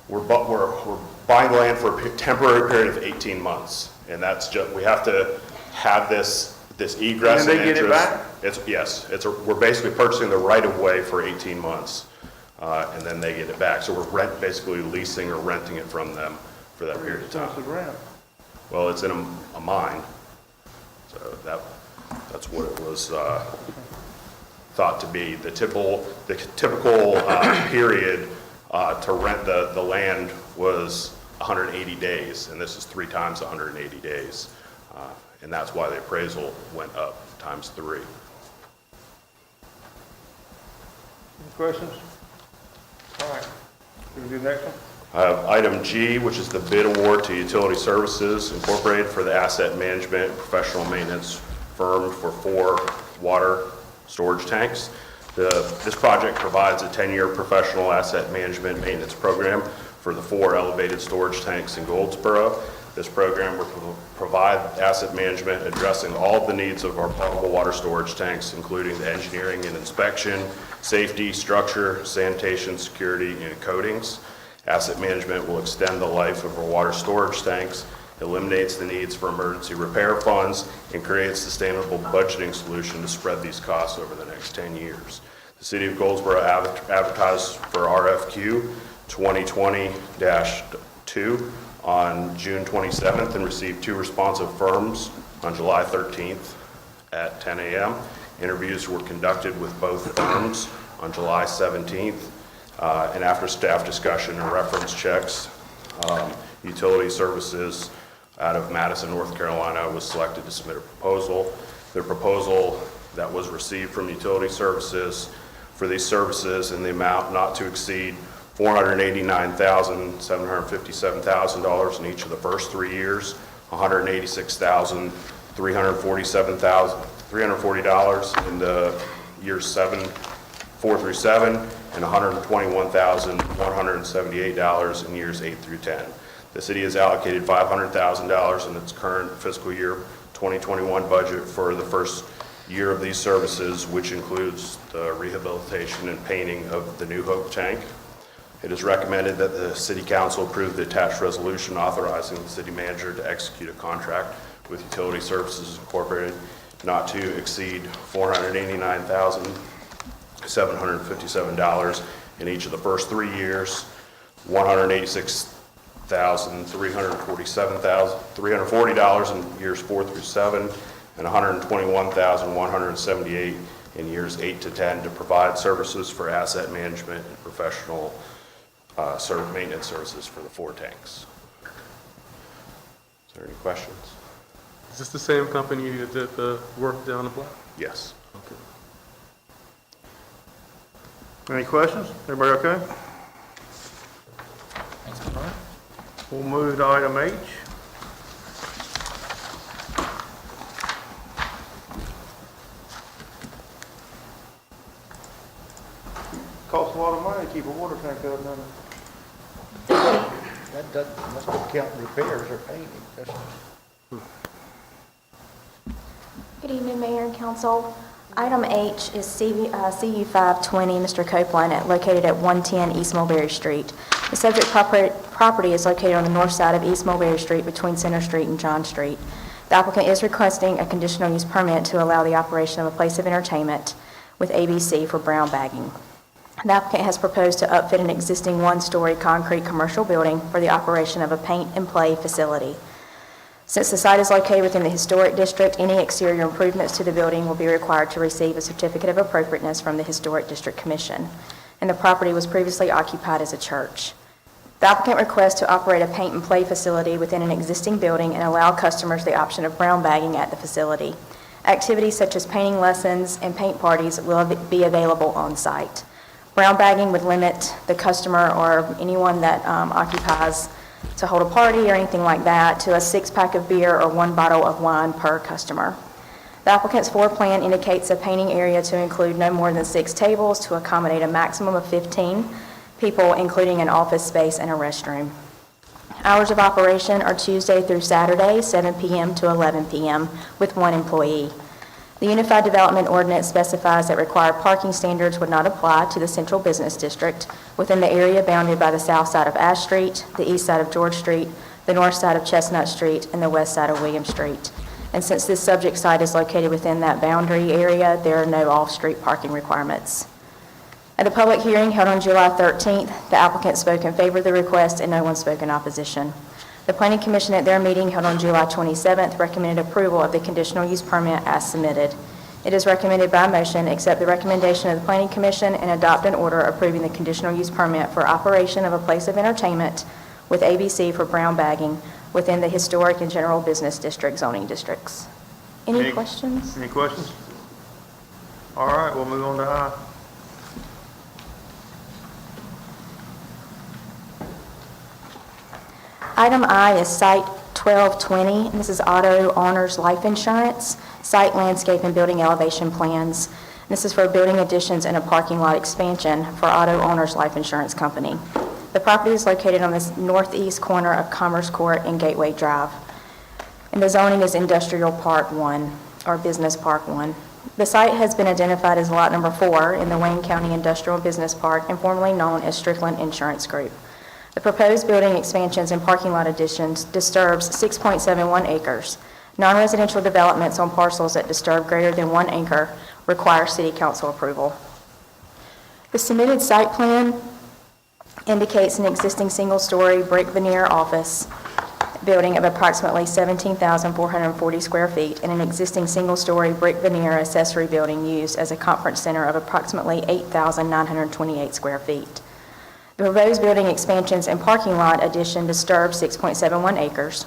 We're buying the land for a temporary period of 18 months, and that's just, we have to have this egress And and they get it interest. back? Yes, we're basically purchasing the right of way for 18 months, and then they get it back. So we're basically leasing or renting it from them for that period of time. It's the rent. Well, it's in a mine, so that's what it was thought to be. The typical period to rent the land was 180 days, and this is 3 times 180 days. And that's why the appraisal went up times 3. Any questions? All right, we do the next one? I have item G, which is the bid award to Utility Services Incorporated for the asset management and professional maintenance firm for 4 water storage tanks. This project provides a 10-year professional asset management maintenance program for the 4 elevated storage tanks in Goldsboro. This program will provide asset management addressing all of the needs of our potable water storage tanks, including the engineering and inspection, safety, structure, sanitation, security, and coatings. Asset management will extend the life of our water storage tanks, eliminates the needs for emergency repair funds, and creates a sustainable budgeting solution to spread these costs over the next 10 years. The City of Goldsboro advertised for RFQ 2020-2 on June 27th and received 2 responsive firms on July 13th at 10 a.m. Interviews were conducted with both firms on July 17th, and after staff discussion and reference checks, Utility Services out of Madison, North Carolina was selected to submit a proposal. The proposal that was received from Utility Services for these services in the amount not to exceed $489,000, $757,000 in each of the first 3 years, $186,000, $340 in the years 4 through 7, and $121,178 in years 8 through 10. The city has allocated $500,000 in its current fiscal year 2021 budget for the first year of these services, which includes the rehabilitation and painting of the new Hope tank. It is recommended that the City Council approve the attached resolution authorizing the city manager to execute a contract with Utility Services Incorporated not to exceed $489,000, $757 in each of the first 3 years, $186,340 in years 4 through 7, and $121,178 in years 8 to 10 to provide services for asset management and professional maintenance services for the 4 tanks. Is there any questions? Is this the same company that did the work down the block? Yes. Okay. Any questions? Everybody okay? We'll move to item H. Costs a lot of money to keep a water tank up, doesn't it? That doesn't, must not count repairs or painting. Good evening, Mayor and Council. Item H is CU 520, Mr. Copeland, located at 110 East Mulberry Street. The subject property is located on the north side of East Mulberry Street between Center Street and John Street. The applicant is requesting a conditional use permit to allow the operation of a place of entertainment with ABC for brown bagging. The applicant has proposed to upfit an existing one-story concrete commercial building for the operation of a paint and play facility. Since the site is located within the historic district, any exterior improvements to the building will be required to receive a certificate of appropriateness from the Historic District Commission, and the property was previously occupied as a church. The applicant requests to operate a paint and play facility within an existing building and allow customers the option of brown bagging at the facility. Activities such as painting lessons and paint parties will be available on site. Brown bagging would limit the customer or anyone that occupies to hold a party or anything like that to a 6-pack of beer or 1 bottle of wine per customer. The applicant's floor plan indicates a painting area to include no more than 6 tables to accommodate a maximum of 15 people, including an office space and a restroom. Hours of operation are Tuesday through Saturday, 7 p.m. to 11 p.m., with 1 employee. The Unified Development Ordinance specifies that required parking standards would not apply to the Central Business District within the area bounded by the south side of Ash Street, the east side of George Street, the north side of Chestnut Street, and the west side of William Street. And since this subject site is located within that boundary area, there are no off-street parking requirements. At the public hearing held on July 13th, the applicant spoke in favor of the request and no one spoke in opposition. The Planning Commission at their meeting held on July 27th recommended approval of the conditional use permit as submitted. It is recommended by motion accept the recommendation of the Planning Commission and adopt an order approving the conditional use permit for operation of a place of entertainment with ABC for brown bagging within the historic and general business district zoning districts. Any questions? Any questions? All right, we'll move on to I. Item I is Site 1220. This is Auto Owners Life Insurance, Site Landscape and Building Elevation Plans. This is for building additions and a parking lot expansion for Auto Owners Life Insurance Company. The property is located on the northeast corner of Commerce Court and Gateway Drive. And the zoning is Industrial Park 1, or Business Park 1. The site has been identified as lot number 4 in the Wayne County Industrial Business Park and formerly known as Strickland Insurance Group. The proposed building expansions and parking lot additions disturbs 6.71 acres. Non-residential developments on parcels that disturb greater than 1 acre require City Council approval. The submitted site plan indicates an existing single-story brick veneer office building of approximately 17,440 square feet and an existing single-story brick veneer accessory building used as a conference center of approximately 8,928 square feet. The proposed building expansions and parking lot addition disturbs 6.71 acres,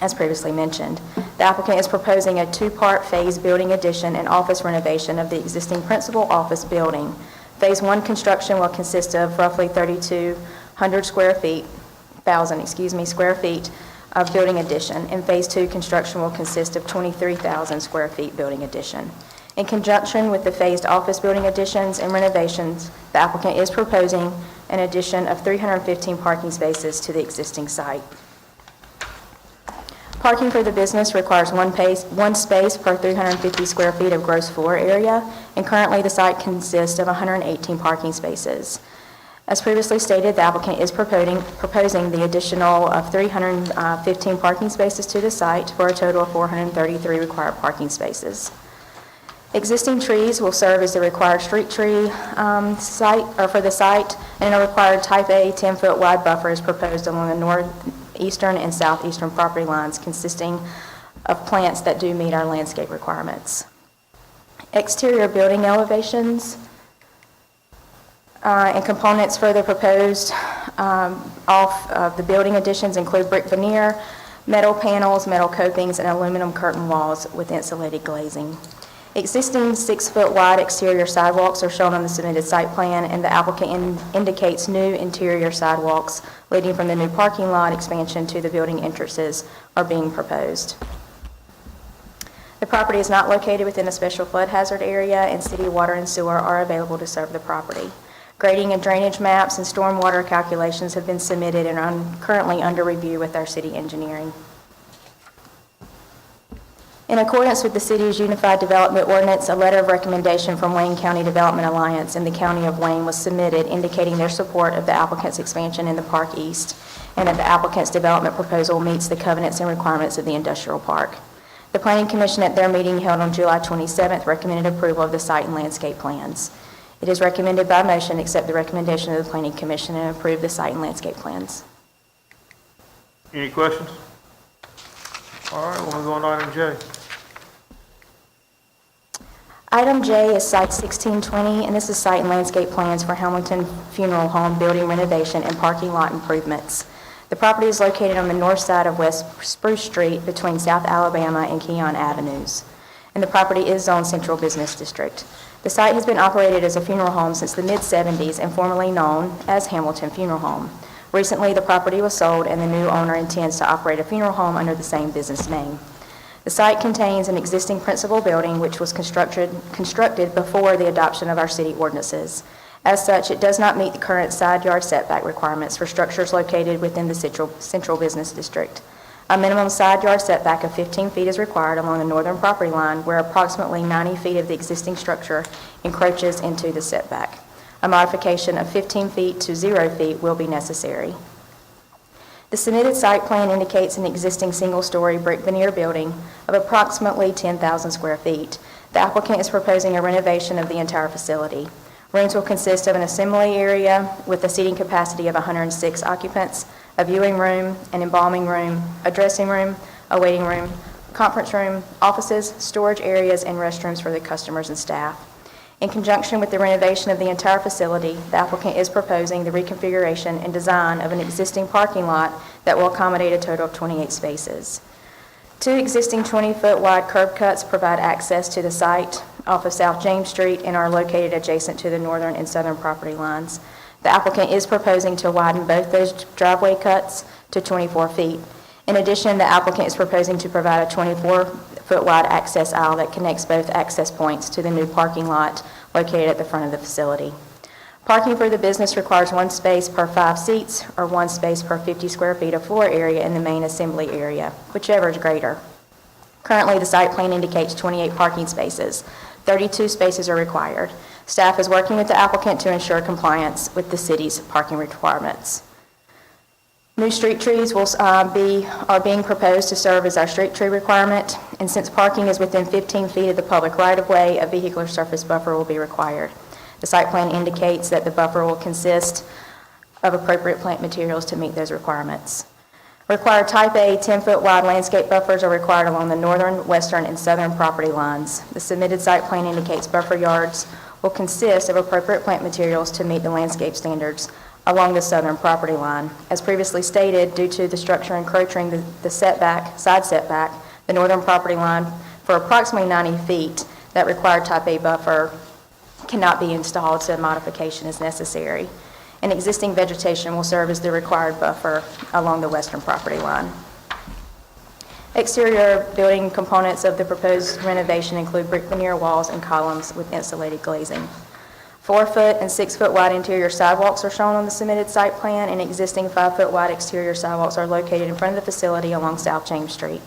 as previously mentioned. The applicant is proposing a 2-part phase building addition and office renovation of the existing principal office building. Phase 1 construction will consist of roughly 3,200 square feet of building addition, and Phase 2 construction will consist of 23,000 square feet building addition. In conjunction with the phased office building additions and renovations, the applicant is proposing an addition of 315 parking spaces to the existing site. Parking for the business requires one space per 350 square feet of gross floor area, and currently the site consists of 118 parking spaces. As previously stated, the applicant is proposing the additional of 315 parking spaces to the site for a total of 433 required parking spaces. Existing trees will serve as the required street tree site, or for the site, and a required type A 10-foot wide buffer is proposed along the northeastern and southeastern property lines, consisting of plants that do meet our landscape requirements. Exterior building elevations and components further proposed off of the building additions include brick veneer, metal panels, metal copings, and aluminum curtain walls with insulated glazing. Existing 6-foot wide exterior sidewalks are shown on the submitted site plan, and the applicant indicates new interior sidewalks leading from the new parking lot expansion to the building entrances are being proposed. The property is not located within a special flood hazard area, and city water and sewer are available to serve the property. Grading and drainage maps and stormwater calculations have been submitted and are currently under review with our city engineering. In accordance with the city's Unified Development Ordinance, a letter of recommendation from Wayne County Development Alliance and the County of Wayne was submitted indicating their support of the applicant's expansion in the Park East and that the applicant's development proposal meets the covenants and requirements of the industrial park. The Planning Commission at their meeting held on July 27th recommended approval of the site and landscape plans. It is recommended by motion accept the recommendation of the Planning Commission and approve the site and landscape plans. Any questions? All right, we'll go on to item J. Item J is Site 1620, and this is site and landscape plans for Hamilton Funeral Home building renovation and parking lot improvements. The property is located on the north side of West Spruce Street between South Alabama and Keon Avenues, and the property is zoned Central Business District. The site has been operated as a funeral home since the mid-'70s and formerly known as Hamilton Funeral Home. Recently, the property was sold, and the new owner intends to operate a funeral home under the same business name. The site contains an existing principal building which was constructed before the adoption of our city ordinances. As such, it does not meet the current side yard setback requirements for structures located within the Central Business District. A minimum side yard setback of 15 feet is required along the northern property line, where approximately 90 feet of the existing structure encroaches into the setback. A modification of 15 feet to 0 feet will be necessary. The submitted site plan indicates an existing single-story brick veneer building of approximately 10,000 square feet. The applicant is proposing a renovation of the entire facility. Rooms will consist of an assembly area with a seating capacity of 106 occupants, a viewing room, an embalming room, a dressing room, a waiting room, conference room, offices, storage areas, and restrooms for the customers and staff. In conjunction with the renovation of the entire facility, the applicant is proposing the reconfiguration and design of an existing parking lot that will accommodate a total of 28 spaces. 2 existing 20-foot wide curb cuts provide access to the site off of South James Street and are located adjacent to the northern and southern property lines. The applicant is proposing to widen both those driveway cuts to 24 feet. In addition, the applicant is proposing to provide a 24-foot wide access aisle that connects both access points to the new parking lot located at the front of the facility. Parking for the business requires 1 space per 5 seats or 1 space per 50 square feet of floor area in the main assembly area, whichever is greater. Currently, the site plan indicates 28 parking spaces. 32 spaces are required. Staff is working with the applicant to ensure compliance with the city's parking requirements. New street trees are being proposed to serve as our street tree requirement, and since parking is within 15 feet of the public right-of-way, a vehicular surface buffer will be required. The site plan indicates that the buffer will consist of appropriate plant materials to meet those requirements. Required Type A 10-foot wide landscape buffers are required along the northern, western, and southern property lines. The submitted site plan indicates buffer yards will consist of appropriate plant materials to meet the landscape standards along the southern property line. As previously stated, due to the structure encroaching the side setback, the northern property line for approximately 90 feet, that required Type A buffer cannot be installed, so a modification is necessary. And existing vegetation will serve as the required buffer along the western property line. Exterior building components of the proposed renovation include brick veneer walls and columns with insulated glazing. 4-foot and 6-foot wide interior sidewalks are shown on the submitted site plan, and existing 5-foot wide exterior sidewalks are located in front of the facility along South James Street.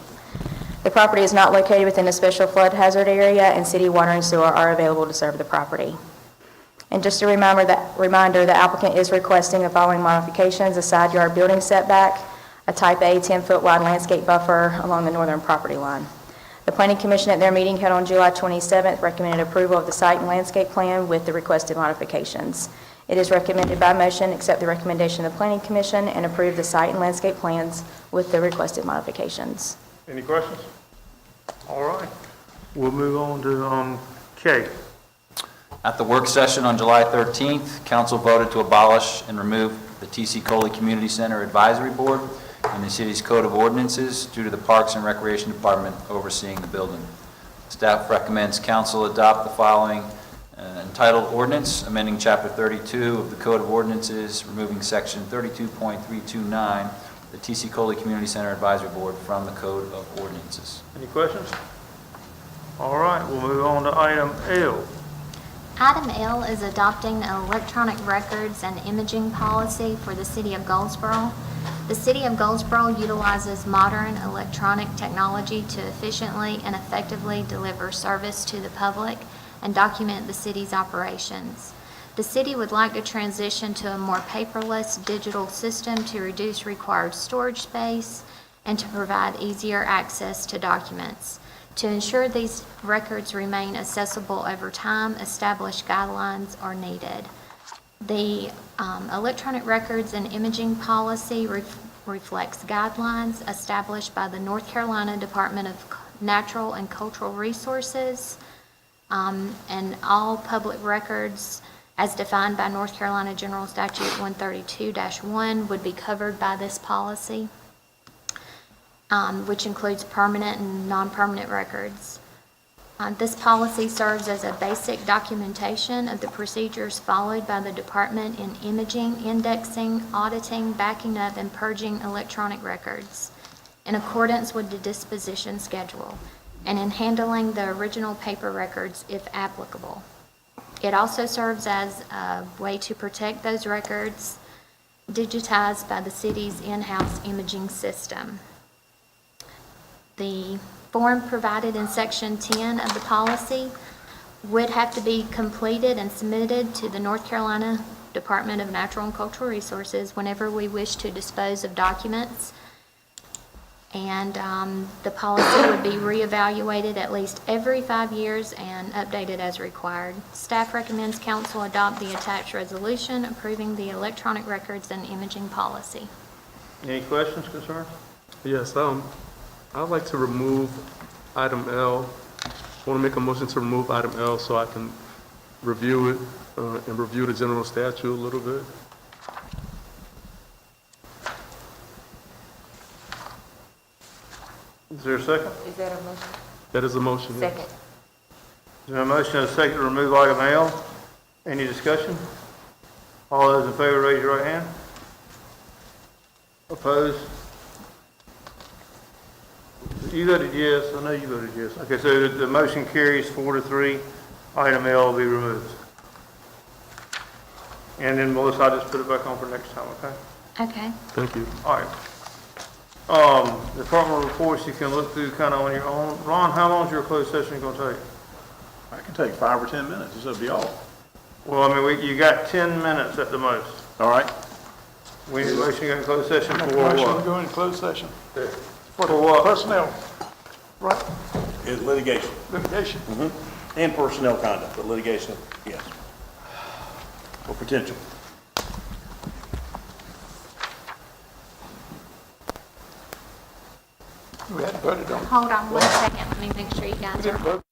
The property is not located within a special flood hazard area, and city water and sewer are available to serve the property. And just a reminder, the applicant is requesting the following modifications: a side yard building setback, a Type A 10-foot wide landscape buffer along the northern property line. The Planning Commission at their meeting held on July 27th recommended approval of the site and landscape plan with the requested modifications. It is recommended by motion accept the recommendation of the Planning Commission and approve the site and landscape plans with the requested modifications. Any questions? All right. We'll move on to K. At the work session on July 13th, council voted to abolish and remove the T.C. Coley Community Center Advisory Board and the city's Code of Ordinances due to the Parks and Recreation Department overseeing the building. Staff recommends council adopt the following entitled ordinance, amending Chapter 32 of the Code of Ordinances, removing Section 32.329, the T.C. Coley Community Center Advisory Board from the Code of Ordinances. Any questions? All right, we'll move on to item L. Item L is adopting an electronic records and imaging policy for the city of Goldsboro. The city of Goldsboro utilizes modern electronic technology to efficiently and effectively deliver service to the public and document the city's operations. The city would like to transition to a more paperless digital system to reduce required storage space and to provide easier access to documents. To ensure these records remain accessible over time, established guidelines are needed. The electronic records and imaging policy reflects guidelines established by the North Carolina Department of Natural and Cultural Resources, and all public records as defined by North Carolina General Statute 132-1 would be covered by this policy, which includes permanent and non-permanent records. This policy serves as a basic documentation of the procedures followed by the department in imaging, indexing, auditing, backing up, and purging electronic records in accordance with the disposition schedule, and in handling the original paper records if applicable. It also serves as a way to protect those records digitized by the city's in-house imaging system. The form provided in Section 10 of the policy would have to be completed and submitted to the North Carolina Department of Natural and Cultural Resources whenever we wish to dispose of documents. And the policy would be reevaluated at least every 5 years and updated as required. Staff recommends council adopt the attached resolution approving the electronic records and imaging policy. Any questions, concerns? Yes, I'd like to remove item L. I want to make a motion to remove item L so I can review it and review the general statute a little bit. Is there a second? Is that a motion? That is a motion. yes. Second. Is there a motion and a second to remove item L? Any discussion? All those in favor, raise your right hand. Opposed? You voted yes. I know you voted yes. Okay, so the motion carries 4-3. Item L will be removed. And then Melissa, I'll just put it back on for next time, okay? Okay. Thank you. All right. Department reports you can look through kind of on your own. Ron, how long is your closed session going to take? I can take 5 or 10 minutes, it's up to y'all. Well, I mean, you got 10 minutes at the most. All right? We need a motion to go in closed session Make for a motion to what? go in closed session. For what? Personnel, right, It's litigation. litigation. And personnel conduct, but litigation, yes. Or potential. We hadn't voted on it. Hold on one second, let me make sure you guys are.